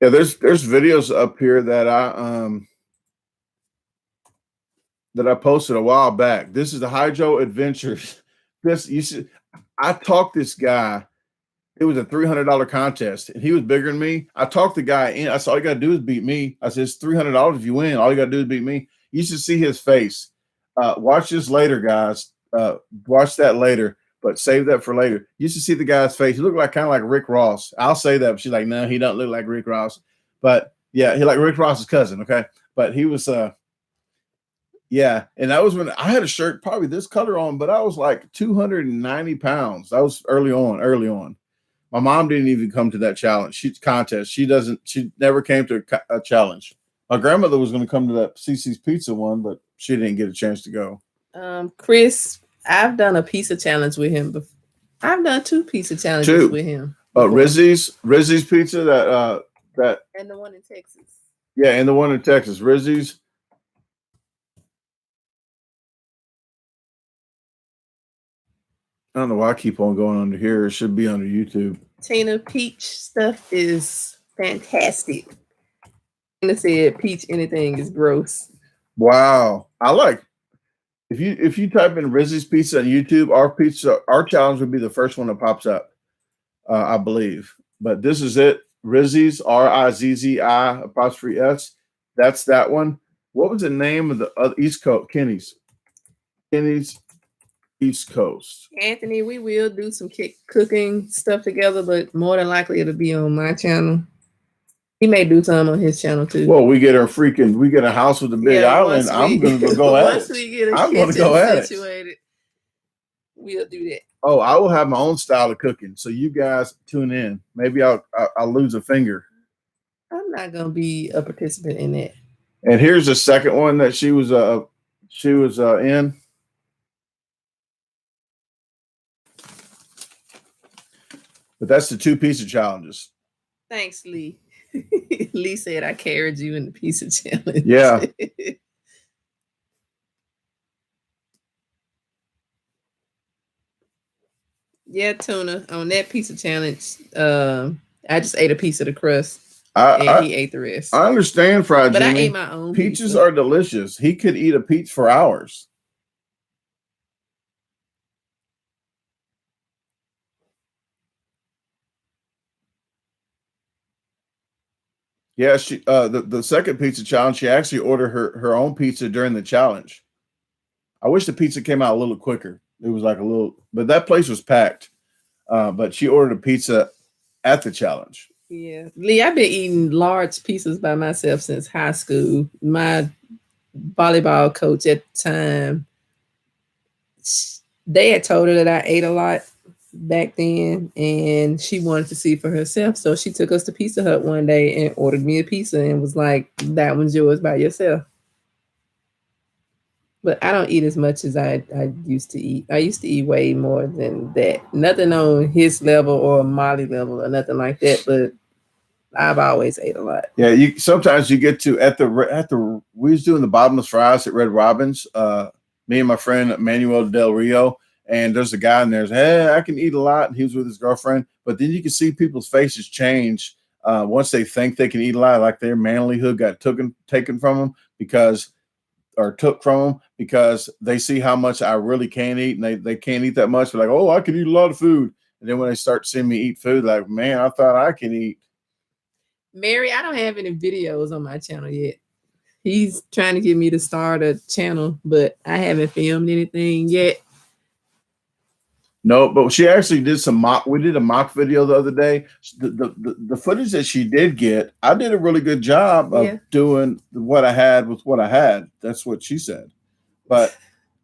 Yeah, there's videos up here that I posted a while back. This is the Hydro Adventures. I talked this guy. It was a $300 contest, and he was bigger than me. I talked the guy in. I said, all you got to do is beat me. I said, it's $300 if you win. All you got to do is beat me. You should see his face. Watch this later, guys. Watch that later, but save that for later. You should see the guy's face. He looked like kind of like Rick Ross. I'll say that, but she's like, no, he don't look like Rick Ross. But yeah, he like Rick Ross's cousin. Okay, but he was yeah, and that was when I had a shirt probably this color on, but I was like 290 pounds. That was early on. My mom didn't even come to that contest. She never came to a challenge. My grandmother was going to come to that CC's Pizza one, but she didn't get a chance to go. Chris, I've done a pizza challenge with him before. I've done 2 pizza challenges with him. Rizzy's Pizza, that and the one in Texas. Yeah, and the one in Texas, Rizzy's. I don't know why I keep on going under here. It should be under YouTube. Tina, peach stuff is fantastic. Tina said peach anything is gross. Wow. I like if you type in Rizzy's Pizza on YouTube, our challenge would be the first one that pops up, I believe. But this is it. Rizzy's, RIZZI''S. That's that one. What was the name of the East Coast? Kenny's East Coast. Anthony, we will do some cooking stuff together, but more than likely it'll be on my channel. He may do some on his channel too. Well, we get a house with a big island. I'm going to go at it. Once we get a kitchen situated, we'll do that. Oh, I will have my own style of cooking, so you guys tune in. Maybe I'll lose a finger. I'm not going to be a participant in that. And here's the second one that she was in. But that's the 2 pizza challenges. Thanks, Lee. Lee said I carried you in the pizza challenge. Yeah. Yeah, Tuna, on that pizza challenge, I just ate a piece of the crust. and he ate the rest. I understand, Fried but Jimmy. I ate my own Pizzas pizza. are delicious. He could eat a pizza for hours. Yeah, she the second pizza challenge, she actually ordered her own pizza during the challenge. I wish the pizza came out a little quicker. It was like a little, but that place was packed. But she ordered a pizza at the challenge. Yeah, Lee, I've been eating large pieces by myself since high school. My volleyball coach at the time, they had told her that I ate a lot back then, and she wanted to see for herself. So she took us to Pizza Hut one day and ordered me a pizza and was like, "That one's yours by yourself." But I don't eat as much as I used to eat. I used to eat way more than that. Nothing on his level or Molly level or nothing like that. But I've always ate a lot. Yeah, you sometimes you get to at the we was doing the bottomless fries at Red Robin's. Me and my friend Manuel Del Rio, and there's a guy in there. Hey, I can eat a lot, and he was with his girlfriend. But then you can see people's faces change once they think they can eat a lot, like their manlyhood got taken from them took from them because they see how much I really can't eat, and they can't eat that much. They're like, oh, I can eat a lot of food. And then when they start seeing me eat food, like, man, I thought I can eat. Mary, I don't have any videos on my channel yet. He's trying to get me to start a channel, but I haven't filmed anything yet. No, but she actually did some mock. We did a mock video the other day. The footage that she did get, I did a really good job of doing what I had with what I had. That's what she said. But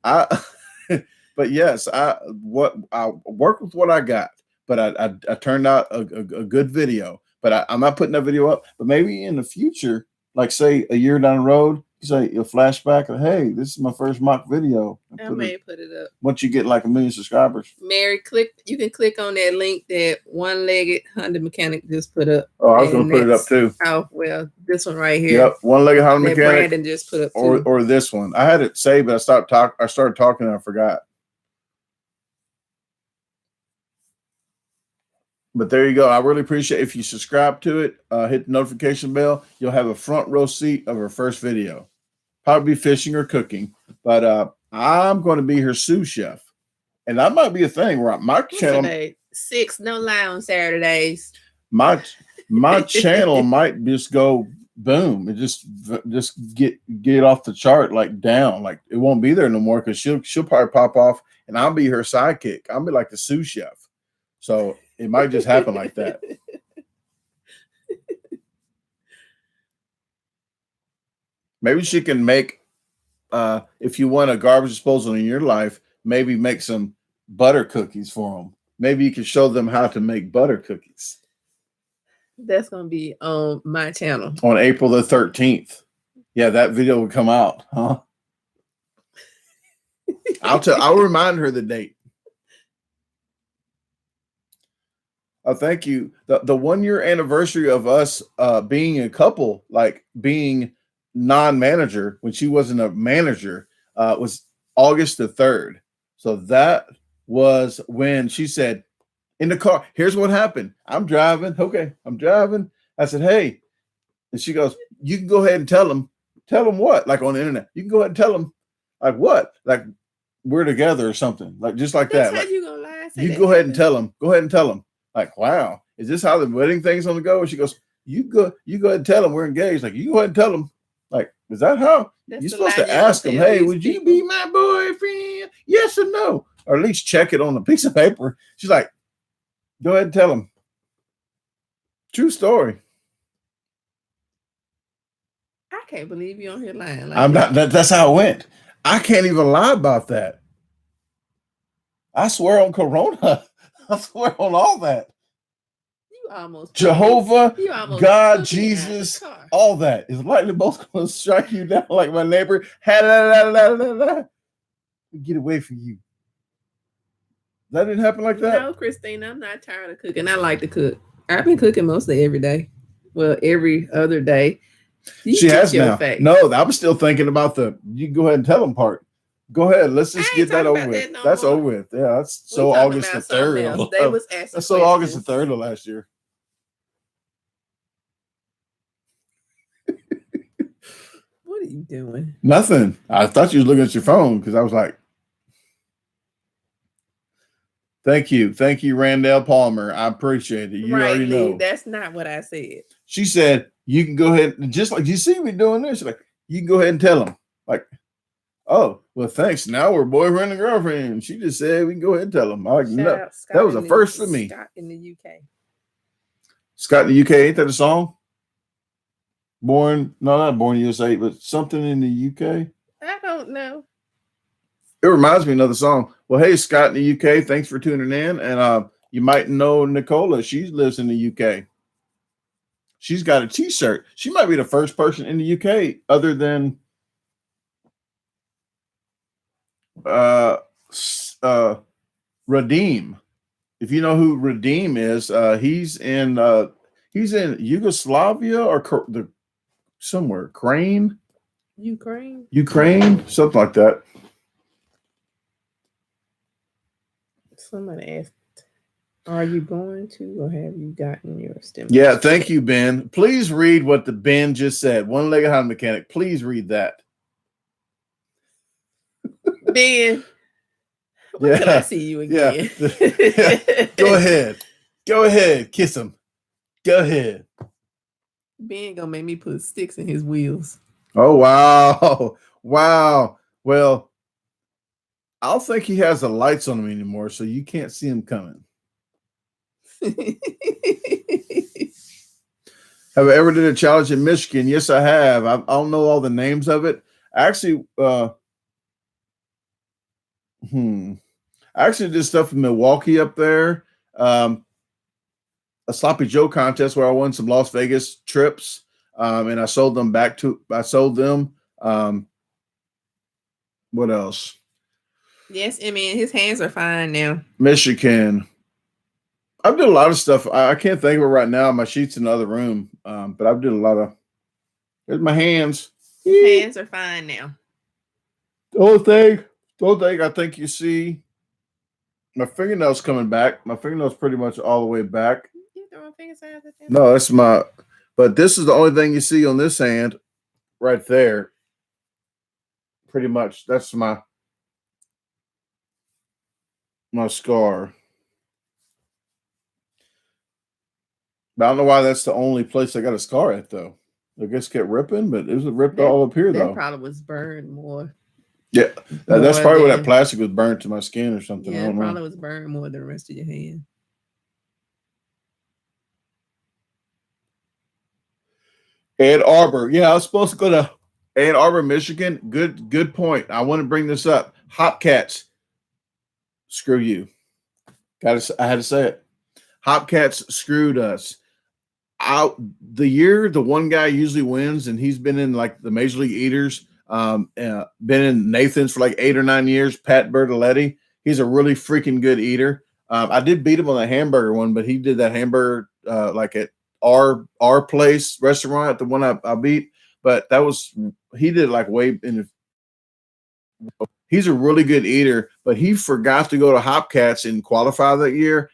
but yes, I worked with what I got. But I turned out a good video. But I'm not putting that video up. But maybe in the future, like say a year down the road, you say a flashback of, hey, this is my first mock video. I may put it up. Once you get like 1 million subscribers. Mary, you can click on that link that one-legged Honda mechanic just put up. Oh, I was going to put it up too. Oh, well, this one right here. Yep, one-legged Honda mechanic. Brandon just put up too. Or this one. I had it saved, but I started talking and I forgot. But there you go. I really appreciate if you subscribe to it, hit the notification bell. You'll have a front row seat of her first video. Probably fishing or cooking. But I'm going to be her sous chef. And that might be a thing where my channel. 6, no lie on Saturdays. My channel might just go boom. It just get off the chart, like down. Like it won't be there no more because she'll probably pop off and I'll be her sidekick. I'll be like the sous chef. So it might just happen like that. Maybe she can make, if you want a garbage disposal in your life, maybe make some butter cookies for them. Maybe you can show them how to make butter cookies. That's going to be on my channel. On April the 13th. Yeah, that video will come out, huh? I'll remind her the date. Thank you. The 1 year anniversary of us being a couple, like being non-manager when she wasn't a manager, was August the 3rd. So that was when she said in the car, here's what happened. I'm driving. Okay, I'm driving. I said, hey. And she goes, you can go ahead and tell them. Tell them what? Like on the internet. You can go ahead and tell them. Like what? Like we're together or something. Like just like that. Like, you gonna lie? You go ahead and tell them. Go ahead and tell them. Like, wow, is this how the wedding thing's on the go? And she goes, you go ahead and tell them we're engaged. Like, you go ahead and tell them. Like, is that how? You're supposed to ask them, hey, would you be my boyfriend? Yes or no? Or at least check it on a piece of paper. She's like, go ahead and tell them. True story. I can't believe you're on here lying. Like that's how it went. I can't even lie about that. I swear on Corona. I swear on all that. You almost Jehovah, God, Jesus, all that. Is lightning bolts going to strike you down like my neighbor? Get away from you. That didn't happen like that? No, Christine, I'm not tired of cooking. I like to cook. I've been cooking mostly every day. Well, every other day. She has now. No, I was still thinking about you can go ahead and tell them part. Go ahead. Let's just get that over with. That's over with. Yeah, that's so August the 3rd. That's so August the 3rd of last year. are you doing? Nothing. I thought you was looking at your phone because I was like, thank you, Randall Palmer. I appreciate it. You already know. That's not what I said. She said you can go ahead and just like you see me doing this. Like you can go ahead and tell him. Like, oh well, thanks. Now we're boyfriend and girlfriend. She just said we can go ahead and tell him. I'm like, no, that was a first for me. Scott in the UK. Scott in the UK, ain't that a song? Not born USA, but something in the UK. I don't know. It reminds me of another song. Well, hey, Scott in the UK, thanks for tuning in. And you might know Nicola. She lives in the UK. She's got a t-shirt. She might be the first person in the UK other than Redeem. If you know who Redeem is, he's in Yugoslavia or somewhere. Ukraine, something like that. Somebody asked, are you going to or have you gotten your stimulus? Yeah, thank you, Ben. Please read what the Ben just said. One-legged Honda mechanic. Please read that. Ben, when can I see you again? Yeah. Go ahead. Kiss him. Go ahead. Ben gonna make me put sticks in his wheels. Oh, wow. Wow. Well, I don't think he has the lights on him anymore, so you can't see him coming. Have I ever did a challenge in Michigan? Yes, I have. I don't know all the names of it. Actually, I actually did stuff in Milwaukee up there. A Sloppy Joe contest where I won some Las Vegas trips, and I sold them. What else? Yes, I mean, his hands are fine now. Michigan. I've done a lot of stuff. I can't think of it right now. My sheet's in the other room, but I've done a lot of. There's my hands. His hands are fine now. Don't think. I think you see my fingernails coming back. My fingernails pretty much all the way back. You throwing finger signs at them? No, that's my. But this is the only thing you see on this hand, right there. Pretty much, that's my scar. But I don't know why that's the only place I got a scar at, though. I guess it kept ripping, but it was ripped all up here, though. That probably was burned more. Yeah, that's probably where that plastic was burned to my skin or something. Yeah, it probably was burned more than the rest of your hand. Ann Arbor. Yeah, I was supposed to go to Ann Arbor, Michigan. Good point. I want to bring this up. Hopcats. Screw you. I had to say it. Hopcats screwed us. The year the one guy usually wins, and he's been in like the Major League Eaters, been in Nathan's for like 8 or 9 years, Pat Bertoletti. He's a really freaking good eater. I did beat him on the hamburger one, but he did that hamburger like at our place restaurant at the one I beat. But he did like way in the. He's a really good eater, but he forgot to go to Hopcats and qualify that year.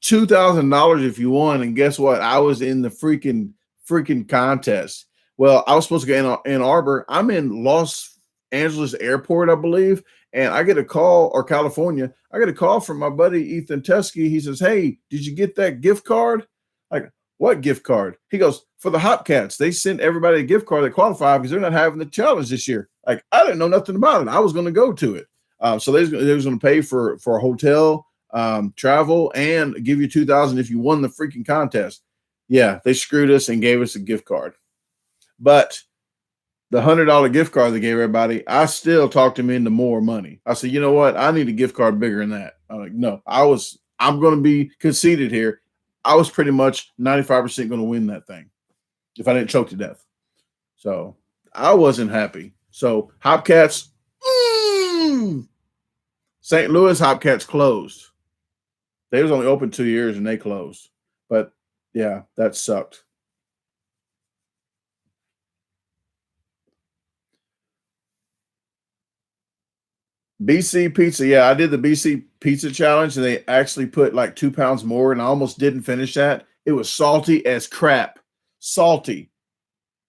$2,000 if you won, and guess what? I was in the freaking contest. Well, I was supposed to go in Ann Arbor. I'm in Los Angeles Airport, I believe, and I get a call, or California. I get a call from my buddy Ethan Teskey. He says, "Hey, did you get that gift card?" Like, what gift card? He goes, "For the Hopcats. They sent everybody a gift card that qualified because they're not having the challenge this year." Like, I didn't know nothing about it. I was going to go to it. So they was going to pay for a hotel, travel, and give you $2,000 if you won the freaking contest. Yeah, they screwed us and gave us a gift card. But the $100 gift card they gave everybody, I still talked them into more money. I said, you know what? I need a gift card bigger than that. I'm like, no, I'm going to be conceited here. I was pretty much 95% going to win that thing if I didn't choke to death. So I wasn't happy. So Hopcats, St. Louis Hopcats closed. They was only open 2 years and they closed. But yeah, that sucked. BC Pizza. Yeah, I did the BC Pizza Challenge, and they actually put like 2 pounds more, and I almost didn't finish that. It was salty as crap. Salty.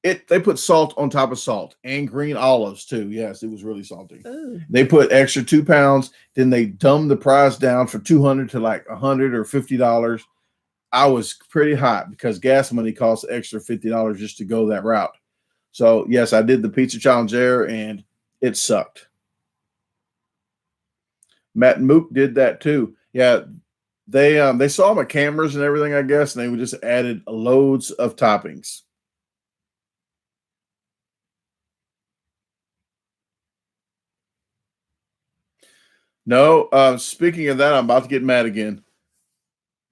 They put salt on top of salt and green olives too. Yes, it was really salty. Ooh. They put extra 2 pounds. Then they dumbed the price down for $200 to like $100 or $50. I was pretty hot because gas money costs extra $50 just to go that route. So yes, I did the pizza challenge there, and it sucked. Matt and Mook did that too. Yeah, they saw my cameras and everything, I guess, and they just added loads of toppings. No, speaking of that, I'm about to get mad again.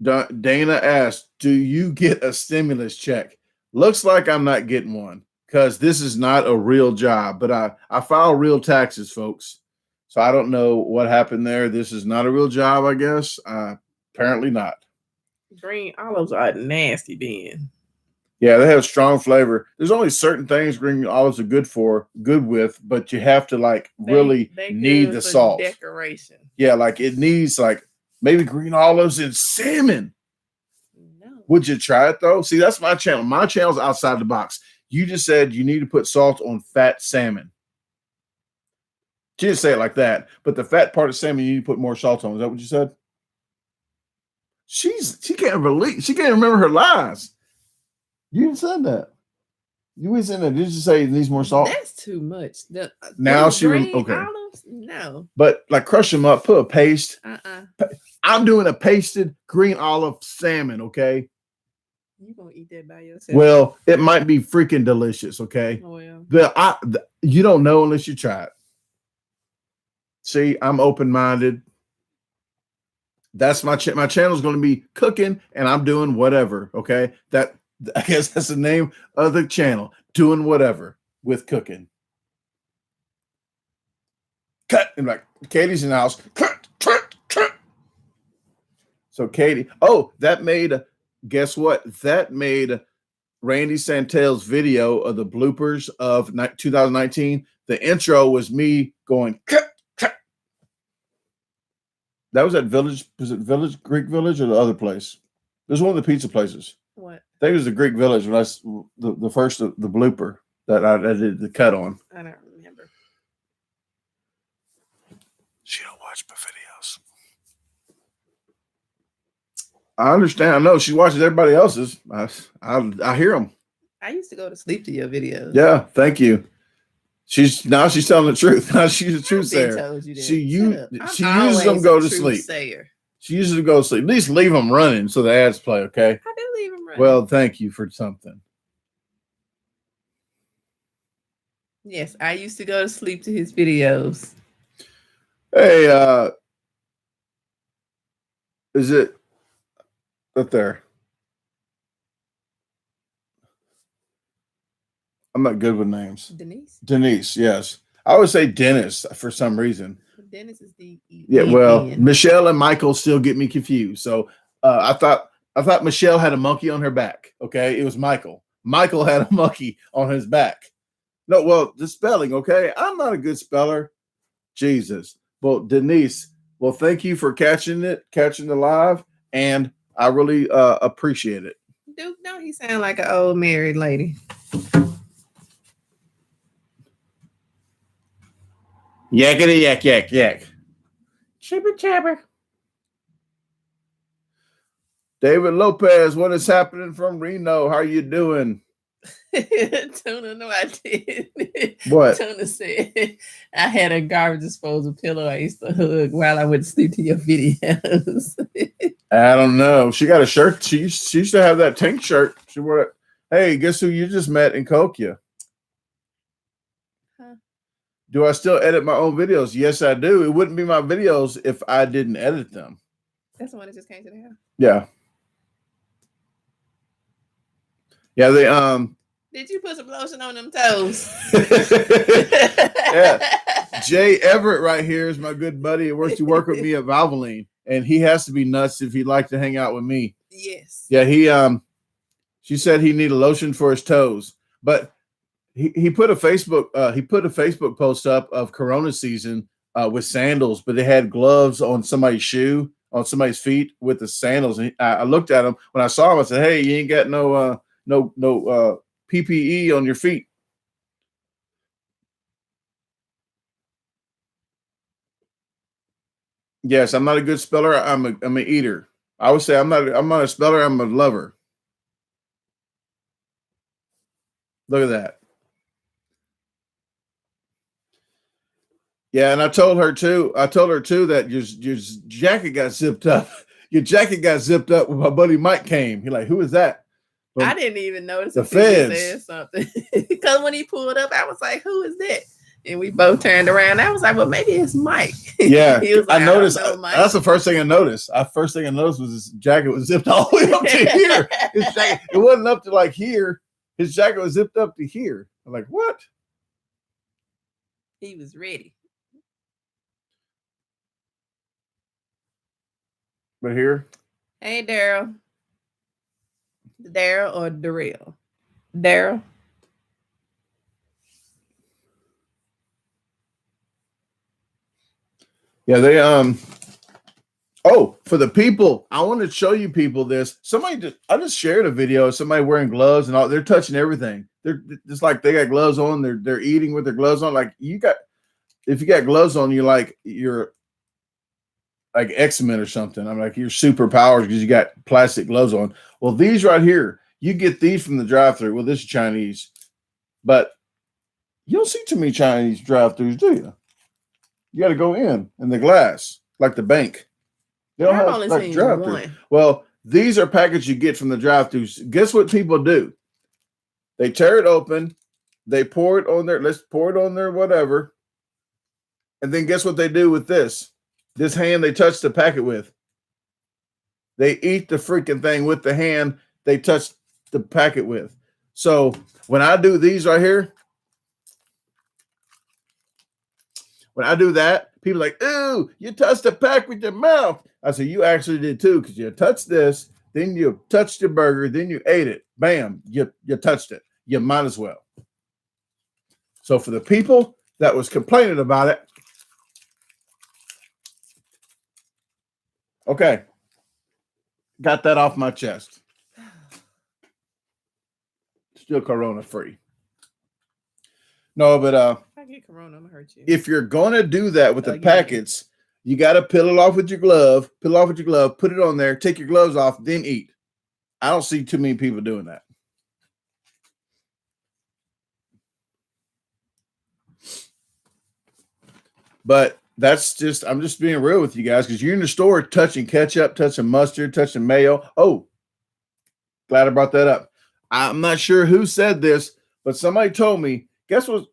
Dana asked, do you get a stimulus check? Looks like I'm not getting one because this is not a real job, but I file real taxes, folks. So I don't know what happened there. This is not a real job, I guess. Apparently not. Green olives are nasty then. Yeah, they have strong flavor. There's only certain things green olives are good with, but you have to like really need the salt. Decoration. Yeah, like it needs like maybe green olives and salmon. No. Would you try it though? See, that's my channel. My channel's outside the box. You just said you need to put salt on fat salmon. She didn't say it like that, but the fat part of salmon you need to put more salt on. Is that what you said? She can't remember her lies. You said that. You ain't saying that. Did you say it needs more salt? That's too much. Now she green okay. olives? No. But like crush them up, put a paste. Uh-uh. I'm doing a pasted green olive salmon, okay? You gonna eat that by yourself? Well, it might be freaking delicious, okay? Well. You don't know unless you try it. See, I'm open-minded. That's my channel's going to be cooking, and I'm doing whatever, okay? I guess that's the name of the channel, doing whatever with cooking. Cut. And like, Katie's in the house. Cut. So Katie, guess what? That made Randy Santel's video of the bloopers of 2019. The intro was me going, cut. That was at Village. Was it Village, Greek Village, or the other place? It was one of the pizza places. What? I think it was the Greek Village when the first the blooper that I did the cut on. I don't remember. She don't watch my videos. I understand. I know she watches everybody else's. I hear them. I used to go to sleep to your videos. Yeah, thank you. She's telling the truth. Now she's a truth sayer. She uses them to go to sleep. She uses them to go to sleep. At least leave them running so the ads play, okay? I do leave them running. Well, thank you for something. Yes, I used to go to sleep to his videos. Hey, is it up there? I'm not good with names. Denise, yes. I would say Dennis for some reason. Dennis is the well, Michelle and Michael still get me confused. So I thought Michelle had a monkey on her back. Okay, it was Michael. Michael had a monkey on his back. No, well, the spelling. Okay, I'm not a good speller. Jesus. Well, Denise. Well, thank you for catching the live, and I really appreciate it. Dude, don't he sound like an old married lady? Yakety yak yak yak. Chibber chabber. David Lopez, what is happening from Reno? How are you doing? Tuna, no, I did. What? Tuna said I had a garbage disposal pillow I used to hug while I went to sleep to your videos. I don't know. She got a shirt. She used to have that tank shirt. She wore it. Hey, guess who you just met in Kokia? Do I still edit my own videos? Yes, I do. It wouldn't be my videos if I didn't edit them. That's the one that just came to the house. Yeah. Yeah, they Did you put some lotion on them toes? Yeah. Jay Everett right here is my good buddy. He work with me at Valvoline, and he has to be nuts if he'd like to hang out with me. Yes. Yeah, she said he needed lotion for his toes, but he put a Facebook post up of Corona season with sandals, but they had gloves on somebody's feet with the sandals. And I looked at him when I saw him. I said, "Hey, you ain't got no PPE on your feet. Yes, I'm not a good speller. I'm an eater. I would say I'm not a speller. I'm a lover. Look at that. Yeah, and I told her too that your jacket got zipped up. Your jacket got zipped up when my buddy Mike came. He's like, who is that? But I didn't even notice the feds said something. Because when he pulled up, I was like, who is that? And we both turned around. I was like, well, maybe it's Mike. Yeah. He was like, I noticed. That's the first thing I noticed. First thing I noticed was his jacket was zipped all the way up to here. His jacket, it wasn't up to like here. His jacket was zipped up to here. I'm like, what? He was ready. But here. Hey, Daryl. Daryl or Darrell? Daryl. Yeah, they for the people, I want to show you people this. I just shared a video of somebody wearing gloves and all. They're touching everything. They're just like they got gloves on. They're eating with their gloves on. Like if you got gloves on, you're like X-Men or something. I'm like, you're superpowers because you got plastic gloves on. Well, these right here, you get these from the drive-thru. Well, this is Chinese, but you don't see too many Chinese drive-thrus, do you? You got to go in the glass, like the bank. They don't have like drive-thru. Well, these are packages you get from the drive-thrus. Guess what people do? They tear it open, they pour it on their, let's pour it on their whatever, and then guess what they do with this? This hand they touch the packet with. They eat the freaking thing with the hand they touch the packet with. So when I do these right here, when I do that, people are like, ooh, you touched the pack with your mouth. I said, you actually did too, because you touched this, then you touched your burger, then you ate it. Bam, you touched it. You might as well. So for the people that was complaining about it, okay, got that off my chest. Still corona free. No, but I get corona, I'm gonna hurt you. If you're gonna do that with the packets, you got to peel it off with your glove. Peel off with your glove. Put it on there. Take your gloves off. Then eat. I don't see too many people doing that. But that's just, I'm just being real with you guys, because you're in the store touching ketchup, touching mustard, touching mayo. Oh, glad I brought that up. I'm not sure who said this, but somebody told me, guess what?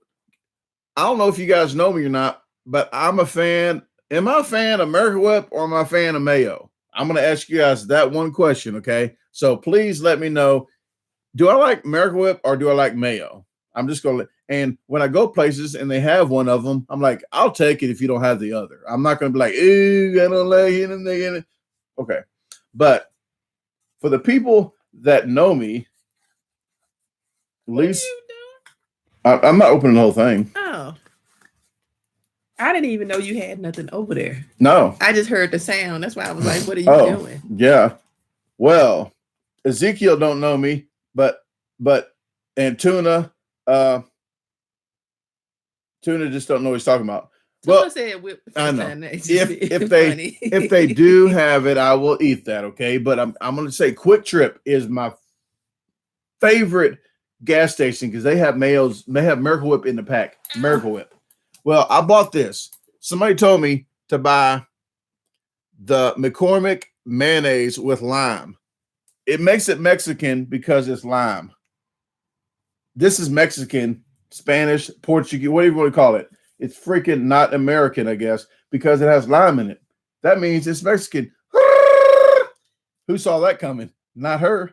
I don't know if you guys know me or not, but I'm a fan. Am I a fan of American Whip or am I a fan of mayo? I'm going to ask you guys that one question, okay? So please let me know, do I like American Whip or do I like mayo? I'm just going to, and when I go places and they have one of them, I'm like, I'll take it if you don't have the other. I'm not going to be like, ooh, I don't like it. Okay. But for the people that know me, at least I'm not opening the whole thing. Oh. I didn't even know you had nothing over there. No. I just heard the sound. That's why I was like, what are you doing? Yeah. Well, Ezekiel don't know me, but and Tuna just don't know what he's talking about. Well, said whip I know. If they do have it, I will eat that, okay? But I'm going to say Quick Trip is my favorite gas station because they have mayos. They have Miracle Whip in the pack. Miracle Whip. Well, I bought this. Somebody told me to buy the McCormick mayonnaise with lime. It makes it Mexican because it's lime. This is Mexican, Spanish, Portuguese, whatever you want to call it. It's freaking not American, I guess, because it has lime in it. That means it's Mexican. Who saw that coming? Not her.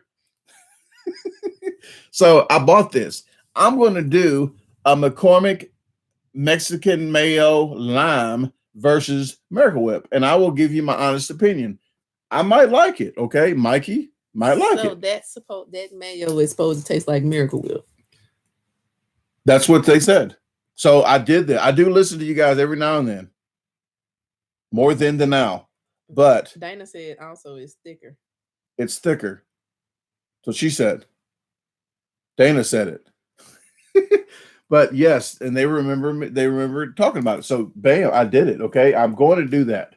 So I bought this. I'm going to do a McCormick Mexican mayo lime versus Miracle Whip, and I will give you my honest opinion. I might like it. Okay, Mikey might like it. So that mayo is supposed to taste like Miracle Whip. That's what they said. So I did that. I do listen to you guys every now and then, more than the now. But Dana said also it's thicker. It's thicker. So she said. Dana said it. But yes, and they remember talking about it. So bam, I did it. Okay. I'm going to do that.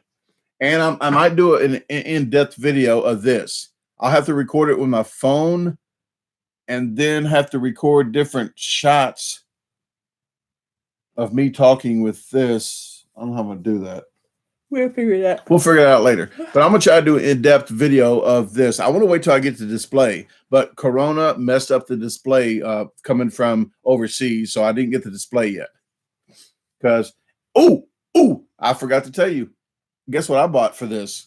And I might do an in-depth video of this. I'll have to record it with my phone and then have to record different shots of me talking with this. I don't know how I'm going to do that. We'll figure it out. We'll figure it out later. But I'm going to try to do an in-depth video of this. I want to wait till I get the display. But Corona messed up the display coming from overseas, so I didn't get the display yet. Because, I forgot to tell you. Guess what I bought for this?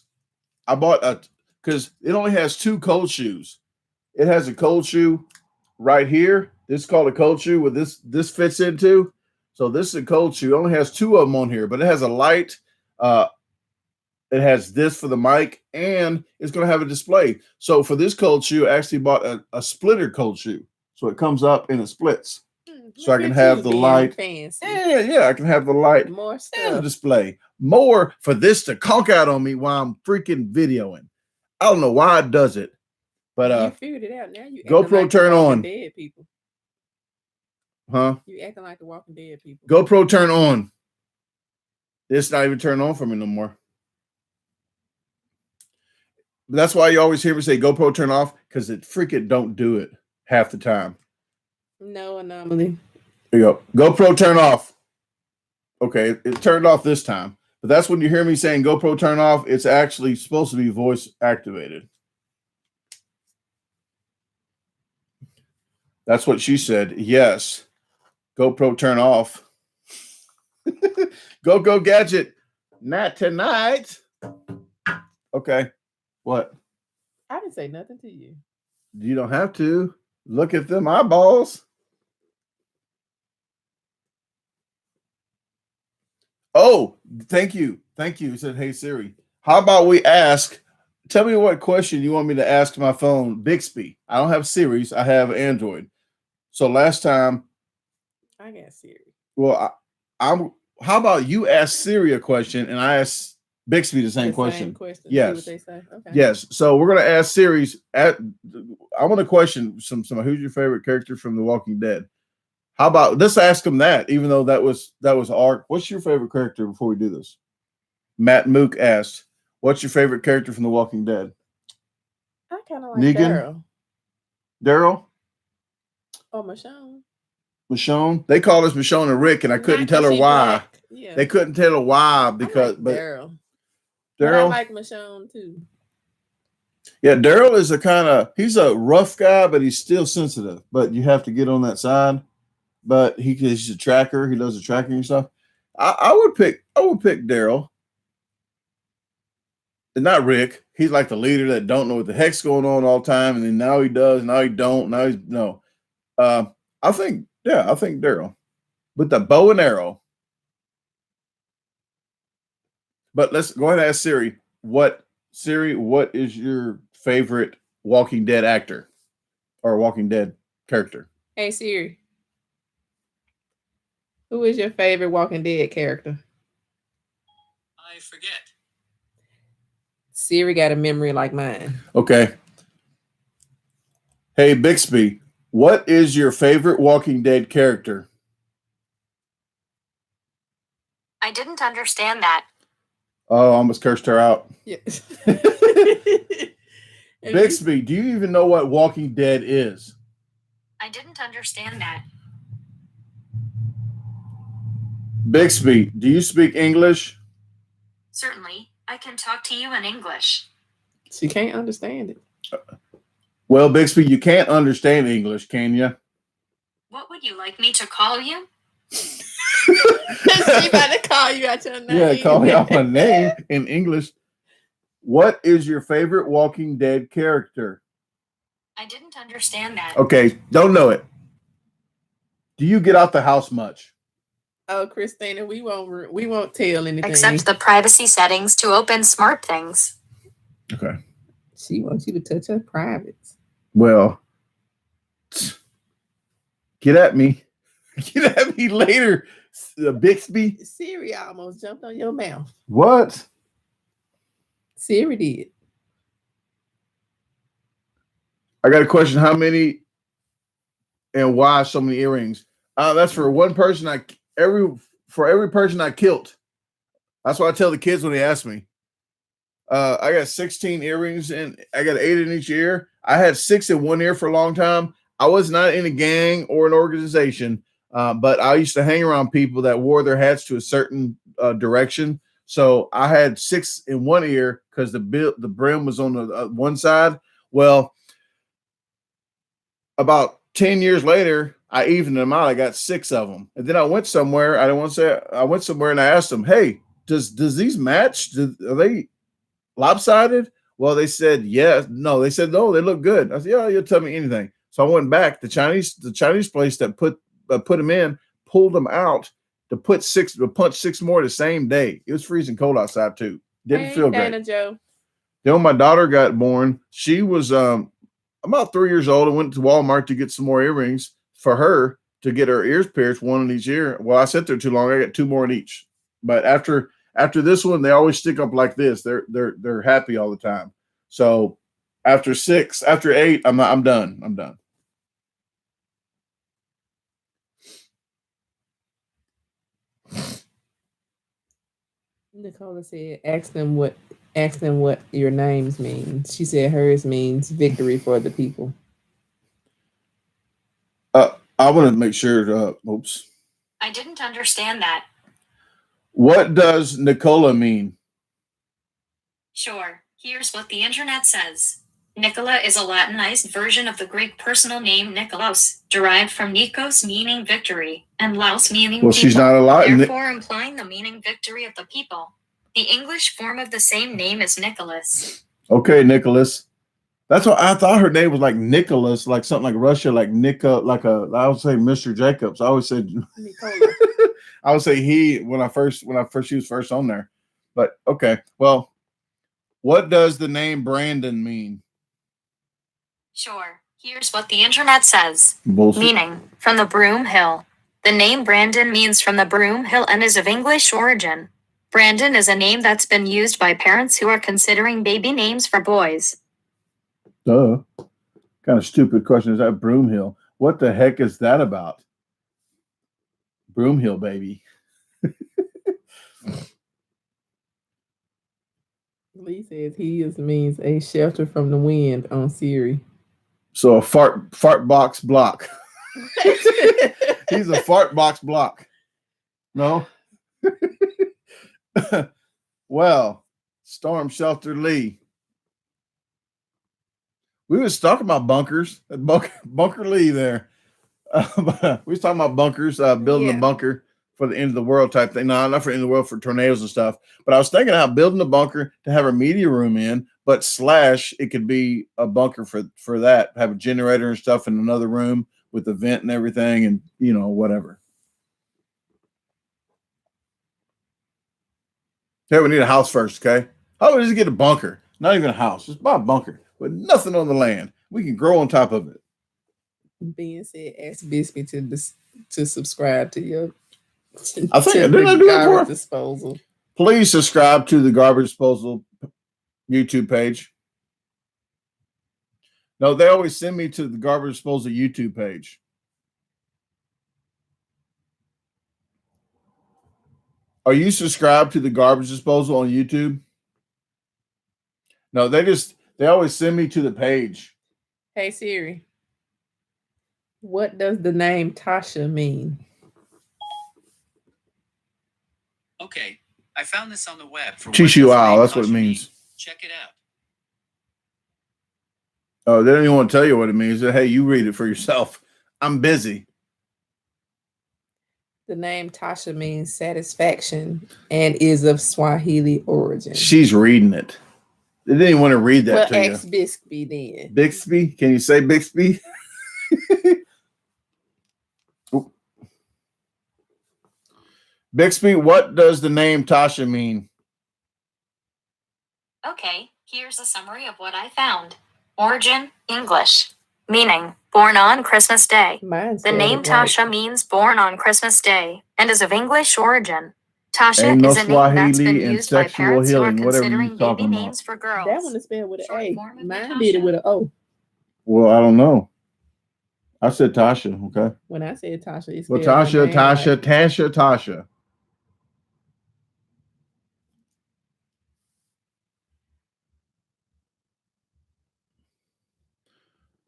I bought because it only has 2 cold shoes. It has a cold shoe right here. This is called a cold shoe with this fits into. So this is a cold shoe. It only has 2 of them on here, but it has a light. It has this for the mic, and it's going to have a display. So for this cold shoe, I actually bought a splitter cold shoe. So it comes up and it splits. So I can have the light. Fancy. Yeah, I can have the light More and the stuff. display. More for this to conk out on me while I'm freaking videoing. I don't know why it does it, but You figured it out. Now you GoPro acting like the turn Walking on. Dead people. Huh? You acting like the Walking Dead people. GoPro turn on. It's not even turned on for me no more. But that's why you always hear me say GoPro turn off, because it freaking don't do it half the time. No anomaly. There you go. GoPro turn off. Okay, it turned off this time. But that's when you hear me saying GoPro turn off, it's actually supposed to be voice activated. That's what she said. Yes. GoPro turn off. Go gadget. Not tonight. Okay. What? I didn't say nothing to you. You don't have to. Look at them eyeballs. Oh, thank you. Thank you. He said, hey, Siri, how about we tell me what question you want me to ask my phone, Bixby. I don't have Siri's. I have Android. So last time. I got Siri. Well, how about you ask Siri a question and I ask Bixby the same question? Yes. See what they say. Okay. Yes. So we're going to ask Siri's. I want to question some who's your favorite character from The Walking Dead? How about let's ask them that, even though that was Art. What's your favorite character before we do this? Matt Mook asked, what's your favorite character from The Walking Dead? I kind of like Negan? Daryl? Oh, Michonne. Michonne? They call us Michonne and Rick, and I couldn't tell her why. Yeah. They couldn't tell her why because Daryl. Daryl. I like Michonne too. Yeah, Daryl is he's a rough guy, but he's still sensitive. But you have to get on that side. But he's a tracker. He does the tracking and stuff. I would pick Daryl. And not Rick. He's like the leader that don't know what the heck's going on all the time. And then now he does. Now he don't. Now he's no. I think Daryl. With the bow and arrow. But let's go ahead and ask Siri. What is your favorite Walking Dead actor or Walking Dead character? Hey Siri. Who is your favorite Walking Dead character? I forget. Siri got a memory like mine. Okay. Hey, Bixby, what is your favorite Walking Dead character? I didn't understand that. Oh, I almost cursed her out. Yes. Bixby, do you even know what Walking Dead is? I didn't understand that. Bixby, do you speak English? Certainly, I can talk to you in English. She can't understand it. Well, Bixby, you can't understand English, can you? What would you like me to call you? She about to call you out your name. Yeah, call me out my name in English. What is your favorite Walking Dead character? I didn't understand that. Okay, don't know it. Do you get out the house much? Oh, Christina, we won't tell anything. Accept the privacy settings to open smart things. Okay. She wants you to touch her privates. Well, get at me. Get at me later, Bixby. Siri almost jumped on your mouth. What? Siri did. I got a question. How many And why so many earrings? That's for one person. For every person I killed. That's what I tell the kids when they ask me. I got 16 earrings and I got 8 in each ear. I had 6 in one ear for a long time. I was not in a gang or an organization, but I used to hang around people that wore their hats to a certain direction. So I had 6 in one ear because the brim was on the one side. Well, about 10 years later, I evened them out. I got 6 of them. And then I went somewhere. I don't want to say I went somewhere and I asked them, hey, does these match? Are they lopsided? Well, they said yes. No, they said no. They look good. I said, yeah, you'll tell me anything. So I went back. The Chinese place that put them in pulled them out to punch 6 more the same day. It was freezing cold outside too. Didn't feel great. Dana Joe. Then when my daughter got born, she was about 3 years old and went to Walmart to get some more earrings for her to get her ears pierced, one in each ear. Well, I sat there too long. I got 2 more in each. But after this one, they always stick up like this. They're happy all the time. So after 8, I'm done. I'm done. Nicola said, ask them what your names mean. She said hers means victory for the people. I want to make sure. Oops. I didn't understand that. What does Nicola mean? Sure, here's what the internet says. Nicola is a Latinized version of the Greek personal name Nikolaos, derived from Nikos meaning victory, and Laos meaning Well, people, she's not a Latin. therefore implying the meaning victory of the people. The English form of the same name is Nicholas. Okay, Nicholas. That's what I thought her name was, like Nicholas, like something like Russia, like I would say Mr. Jacobs. I always said Nicola. I would say he when she was first on there. But okay, well, what does the name Brandon mean? Sure, here's what the internet says. Bullshit. Meaning, from the Broom Hill. The name Brandon means from the Broom Hill and is of English origin. Brandon is a name that's been used by parents who are considering baby names for boys. Duh. Kind of stupid question is that Broomhill. What the heck is that about? Broomhill, baby. Lee says he means a shelter from the wind on Siri. So a fart box block. He's a fart box block. No. Well, Storm Shelter Lee. We was talking about bunkers. Bunker Lee there. We was talking about bunkers, building a bunker for the end of the world type thing. No, not for the end of the world, for tornadoes and stuff. But I was thinking about building a bunker to have a media room in, but / it could be a bunker for that. Have a generator and stuff in another room with the vent and everything and, whatever. Okay, we need a house first, okay? How does it get a bunker? Not even a house. Just buy a bunker with nothing on the land. We can grow on top of it. Ben said, ask Biscuit to subscribe to your I think didn't I do that for disposal. Please subscribe to the Garbage Disposal YouTube page. No, they always send me to the Garbage Disposal YouTube page. Are you subscribed to the Garbage Disposal on YouTube? No, they always send me to the page. Hey Siri, what does the name Tasha mean? Okay, I found this on the web. For Chishuao, that's what it means. Check it out. Oh, they don't even want to tell you what it means. Hey, you read it for yourself. I'm busy. The name Tasha means satisfaction and is of Swahili origin. She's reading it. They didn't even want to read that to you. Ask Bixby then. Bixby? Can you say Bixby? Bixby, what does the name Tasha mean? Okay, here's a summary of what I found. Origin, English. Meaning, born on Christmas Day. The name Tasha means born on Christmas Day and is of English origin. Tasha is a name that's been used by parents who are considering baby names for girls. That one is spelled with an A. Mine did it with an O. Well, I don't know. I said Tasha. Okay. When I said Tasha, it's Well, Tasha.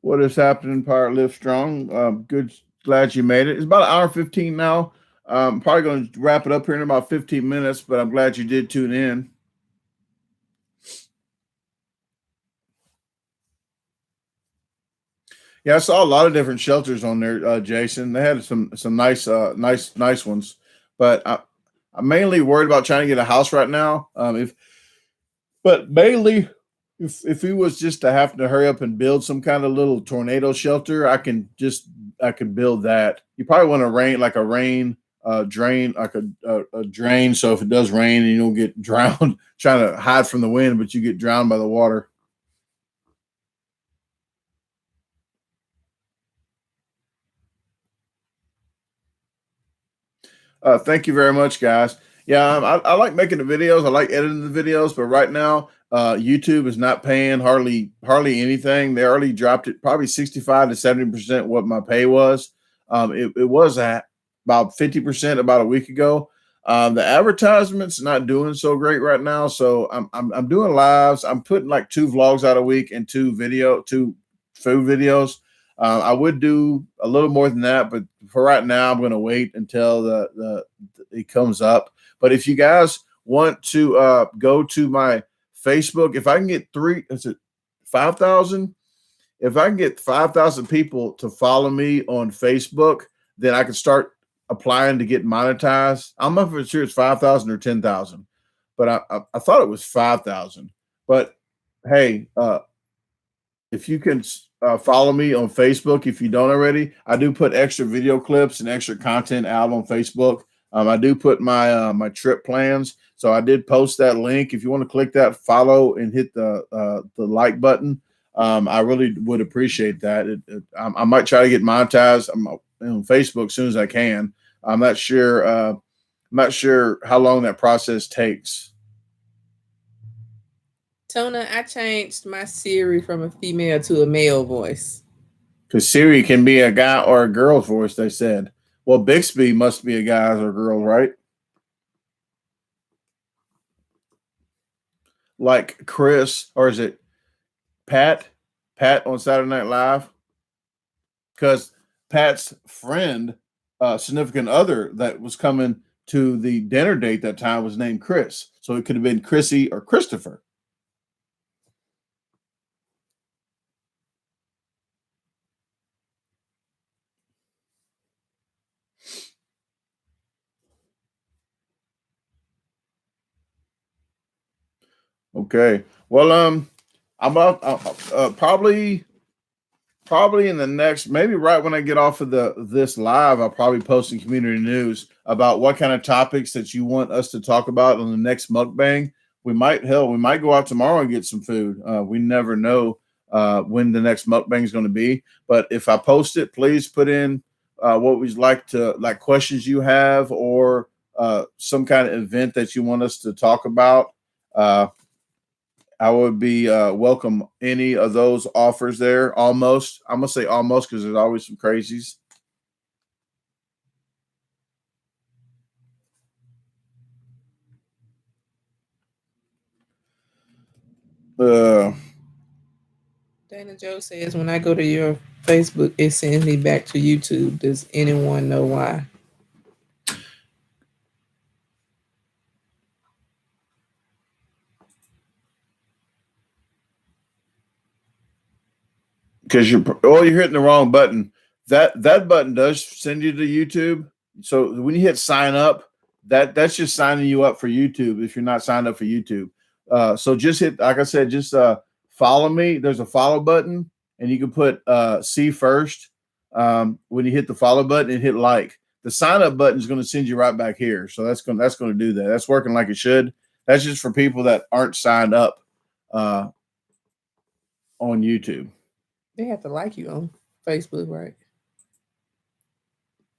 What is happening, Pirate Live Strong? Good. Glad you made it. It's about 1:15 now. Probably going to wrap it up here in about 15 minutes, but I'm glad you did tune in. Yeah, I saw a lot of different shelters on there, Jason. They had some nice ones, but I'm mainly worried about trying to get a house right now. But mainly, if he was just to have to hurry up and build some kind of little tornado shelter, I can build that. You probably want a rain drain, like a drain, so if it does rain and you don't get drowned trying to hide from the wind, but you get drowned by the water. Thank you very much, guys. Yeah, I like making the videos. I like editing the videos, but right now, YouTube is not paying hardly anything. They already dropped it probably 65 to 70% what my pay was. It was at about 50% about a week ago. The advertisement's not doing so great right now, so I'm doing lives. I'm putting like 2 vlogs out a week and 2 food videos. I would do a little more than that, but for right now, I'm going to wait until it comes up. But if you guys want to go to my Facebook, if I can get 5,000? If I can get 5,000 people to follow me on Facebook, then I can start applying to get monetized. I'm not for sure it's 5,000 or 10,000, but I thought it was 5,000. But hey, if you can follow me on Facebook, if you don't already, I do put extra video clips and extra content out on Facebook. I do put my my trip plans, so I did post that link. If you want to click that, follow, and hit the like button, I really would appreciate that. I might try to get monetized on Facebook as soon as I can. I'm not sure. I'm not sure how long that process takes. Tona, I changed my Siri from a female to a male voice. Because Siri can be a guy or a girl's voice, they said. Well, Bixby must be a guy or a girl, right? Like Chris, or is it Pat? Pat on Saturday Night Live? Because Pat's friend, significant other that was coming to the dinner date that time was named Chris. So it could have been Chrissy or Christopher. Okay. Well, I'm about probably in the next, maybe right when I get off of this live, I'll probably post in community news about what kind of topics that you want us to talk about on the next mukbang. We might go out tomorrow and get some food. We never know when the next mukbang is going to be. But if I post it, please put in what we'd like questions you have, or some kind of event that you want us to talk about. I would be welcome any of those offers there. Almost. I'm going to say almost because there's always some crazies. Dana Joe says, when I go to your Facebook, it sends me back to YouTube. Does anyone know why? Because you're hitting the wrong button. That button does send you to YouTube. So when you hit sign up, that's just signing you up for YouTube if you're not signed up for YouTube. So just hit, like I said, just follow me. There's a follow button, and you can put see first when you hit the follow button and hit like. The sign up button is going to send you right back here. So that's going to do that. That's working like it should. That's just for people that aren't signed up on YouTube. They have to like you on Facebook, right?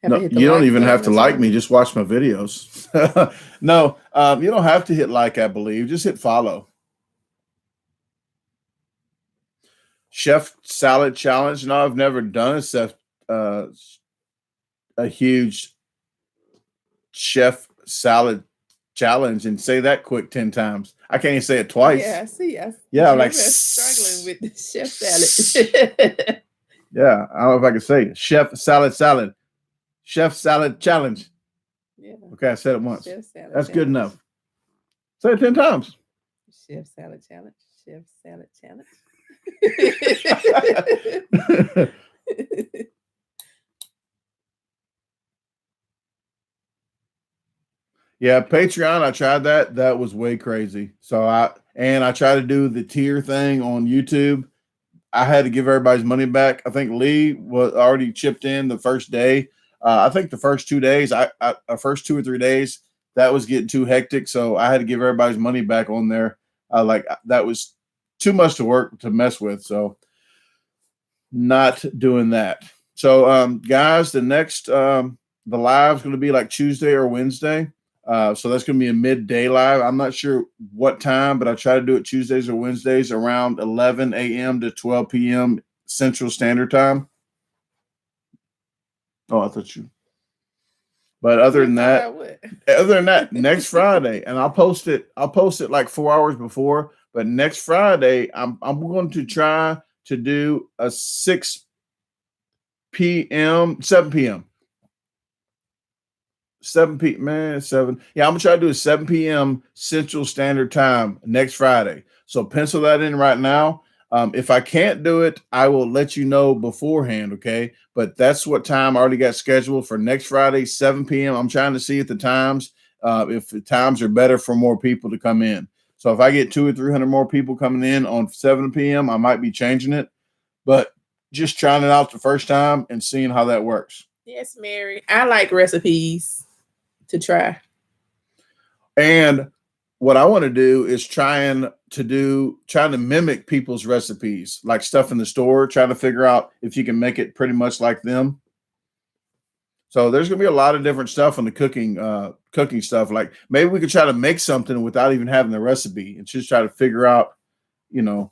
No, you don't even have to like me. Just watch my videos. No, you don't have to hit like, I believe. Just hit follow. Chef Salad Challenge. No, I've never done a a huge chef salad challenge and say that quick 10 times. I can't even say it twice. Yeah, I see. Yeah, I'm like struggling with the chef salad. Yeah, I don't know if I can say it. Chef salad challenge. Yeah. Okay, I said it once. Chef salad That's challenge. good enough. Say it 10 times. Chef salad challenge. Chef salad challenge. Yeah, Patreon, I tried that. That was way crazy. So I tried to do the tier thing on YouTube. I had to give everybody's money back. I think Lee was already chipped in the first day. I think the first 2 days, first 2 or 3 days, that was getting too hectic. So I had to give everybody's money back on there. Like that was too much to work to mess with. So not doing that. So guys, the next the live is going to be like Tuesday or Wednesday. So that's going to be a midday live. I'm not sure what time, but I try to do it Tuesdays or Wednesdays around 11 a.m. to 12 p.m. Central Standard Time. Oh, I thought you. But other than that, next Friday, and I'll post it like 4 hours before. But next Friday, I'm going to try to do a 7 p.m. 7 p.m. Yeah, I'm gonna try to do a 7 p.m. Central Standard Time next Friday. So pencil that in right now. If I can't do it, I will let you know beforehand, okay? But that's what time I already got scheduled for next Friday, 7 p.m. I'm trying to see if the times are better for more people to come in. So if I get 200 or 300 more people coming in on 7 p.m., I might be changing it. But just trying it out the first time and seeing how that works. Yes, Mary. I like recipes to try. And what I want to do is trying to mimic people's recipes, like stuff in the store, trying to figure out if you can make it pretty much like them. So there's going to be a lot of different stuff on the cooking stuff. Like maybe we could try to make something without even having the recipe and just try to figure out, The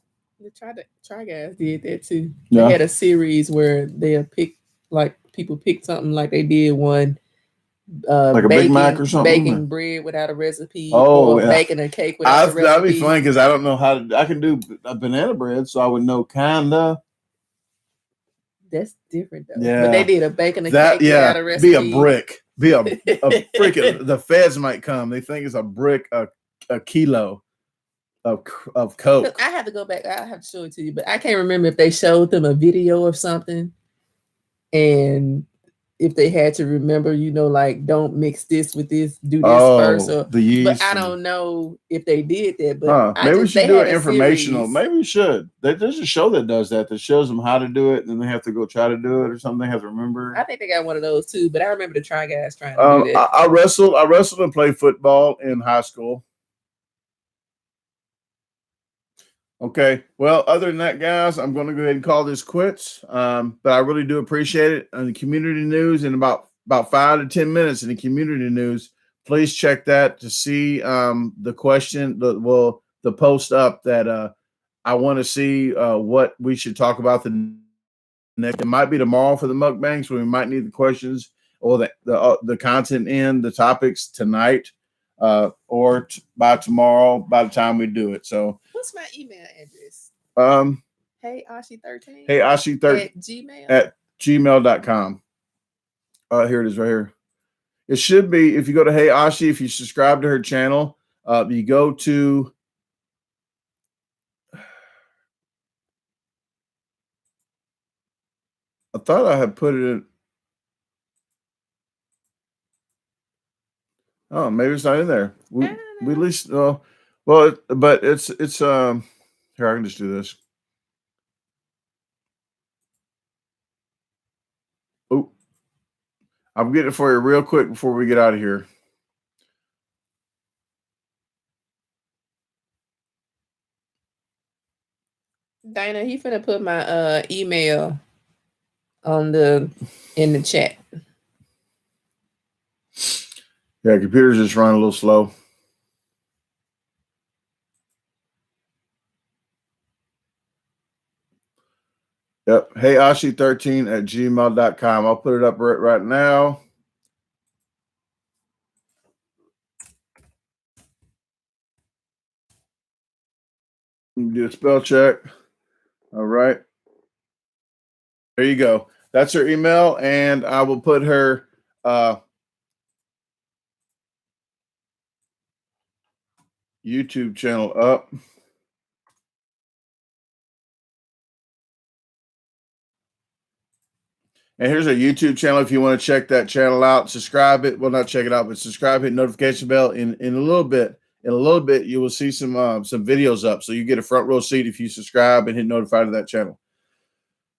Try Guys did that too. Yeah. They had a series where they'll pick, like people picked something, like they did one. Like a Big Mac or something? Baking bread without a recipe, or baking a cake without a recipe. That'd be funny because I don't know how to. I can do a banana bread, so I would know kinda. That's different though. Yeah, but they did a baking a cake without a recipe. Be a brick. Be a freaking. The feds might come. They think it's a brick, a kilo of Coke. I have to go back. I have to show it to you, but I can't remember if they showed them a video or something, and if they had to remember, like don't mix this with this, do this first. The yeast. But I don't know if they did that. But maybe we should do it informational. Maybe we should. There's a show that does that shows them how to do it, and then they have to go try to do it or something. They have to remember. I think they got one of those too. But I remember the Try Guys trying to do that. I wrestled and played football in high school. Okay. Well, other than that, guys, I'm going to go ahead and call this quits. But I really do appreciate it. And the community news in about 5 to 10 minutes in the community news, please check that to see the question, the post up that I want to see what we should talk about the next. It might be tomorrow for the mukbangs, so we might need the questions or the content in the topics tonight or by tomorrow by the time we do it. So what's my email address? Hey Ashi13. Hey Ashi13 at gmail.com. Here it is right here. It should be, if you go to Hey Ashi, if you subscribe to her channel, you go to I thought I had put it in. Oh, maybe it's not in there. We at least but it's here, I can just do this. Oh, I'll get it for you real quick before we get out of here. Dana, he finna put my email in the chat. Yeah, computer's just running a little slow. Yep. Hey, Ashi13@gmail.com. I'll put it up right now. Do a spell check. All right. There you go. That's her email, and I will put her YouTube channel up. And here's our YouTube channel. If you want to check that channel out, subscribe it. Well, not check it out, but subscribe, hit notification bell. In a little bit, you will see some videos up. So you get a front row seat if you subscribe and hit notified to that channel.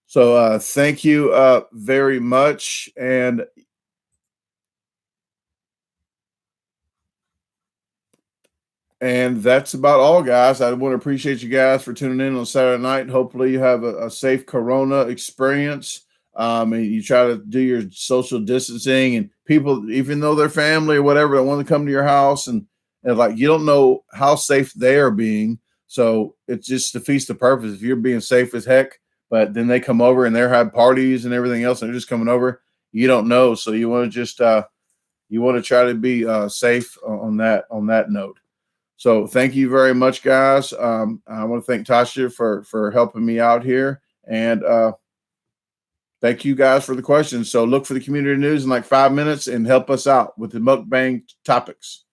So thank you very much. And that's about all, guys. I want to appreciate you guys for tuning in on Saturday night. Hopefully you have a safe Corona experience. And you try to do your social distancing, and people, even though they're family or whatever, that want to come to your house and like, you don't know how safe they are being. So it just defeats the purpose. If you're being safe as heck, but then they come over and they're having parties and everything else, and they're just coming over, you don't know. So you want to just, you want to try to be safe on that note. So thank you very much, guys. I want to thank Tasha for helping me out here, and thank you guys for the questions. So look for the community news in like 5 minutes and help us out with the mukbang topics.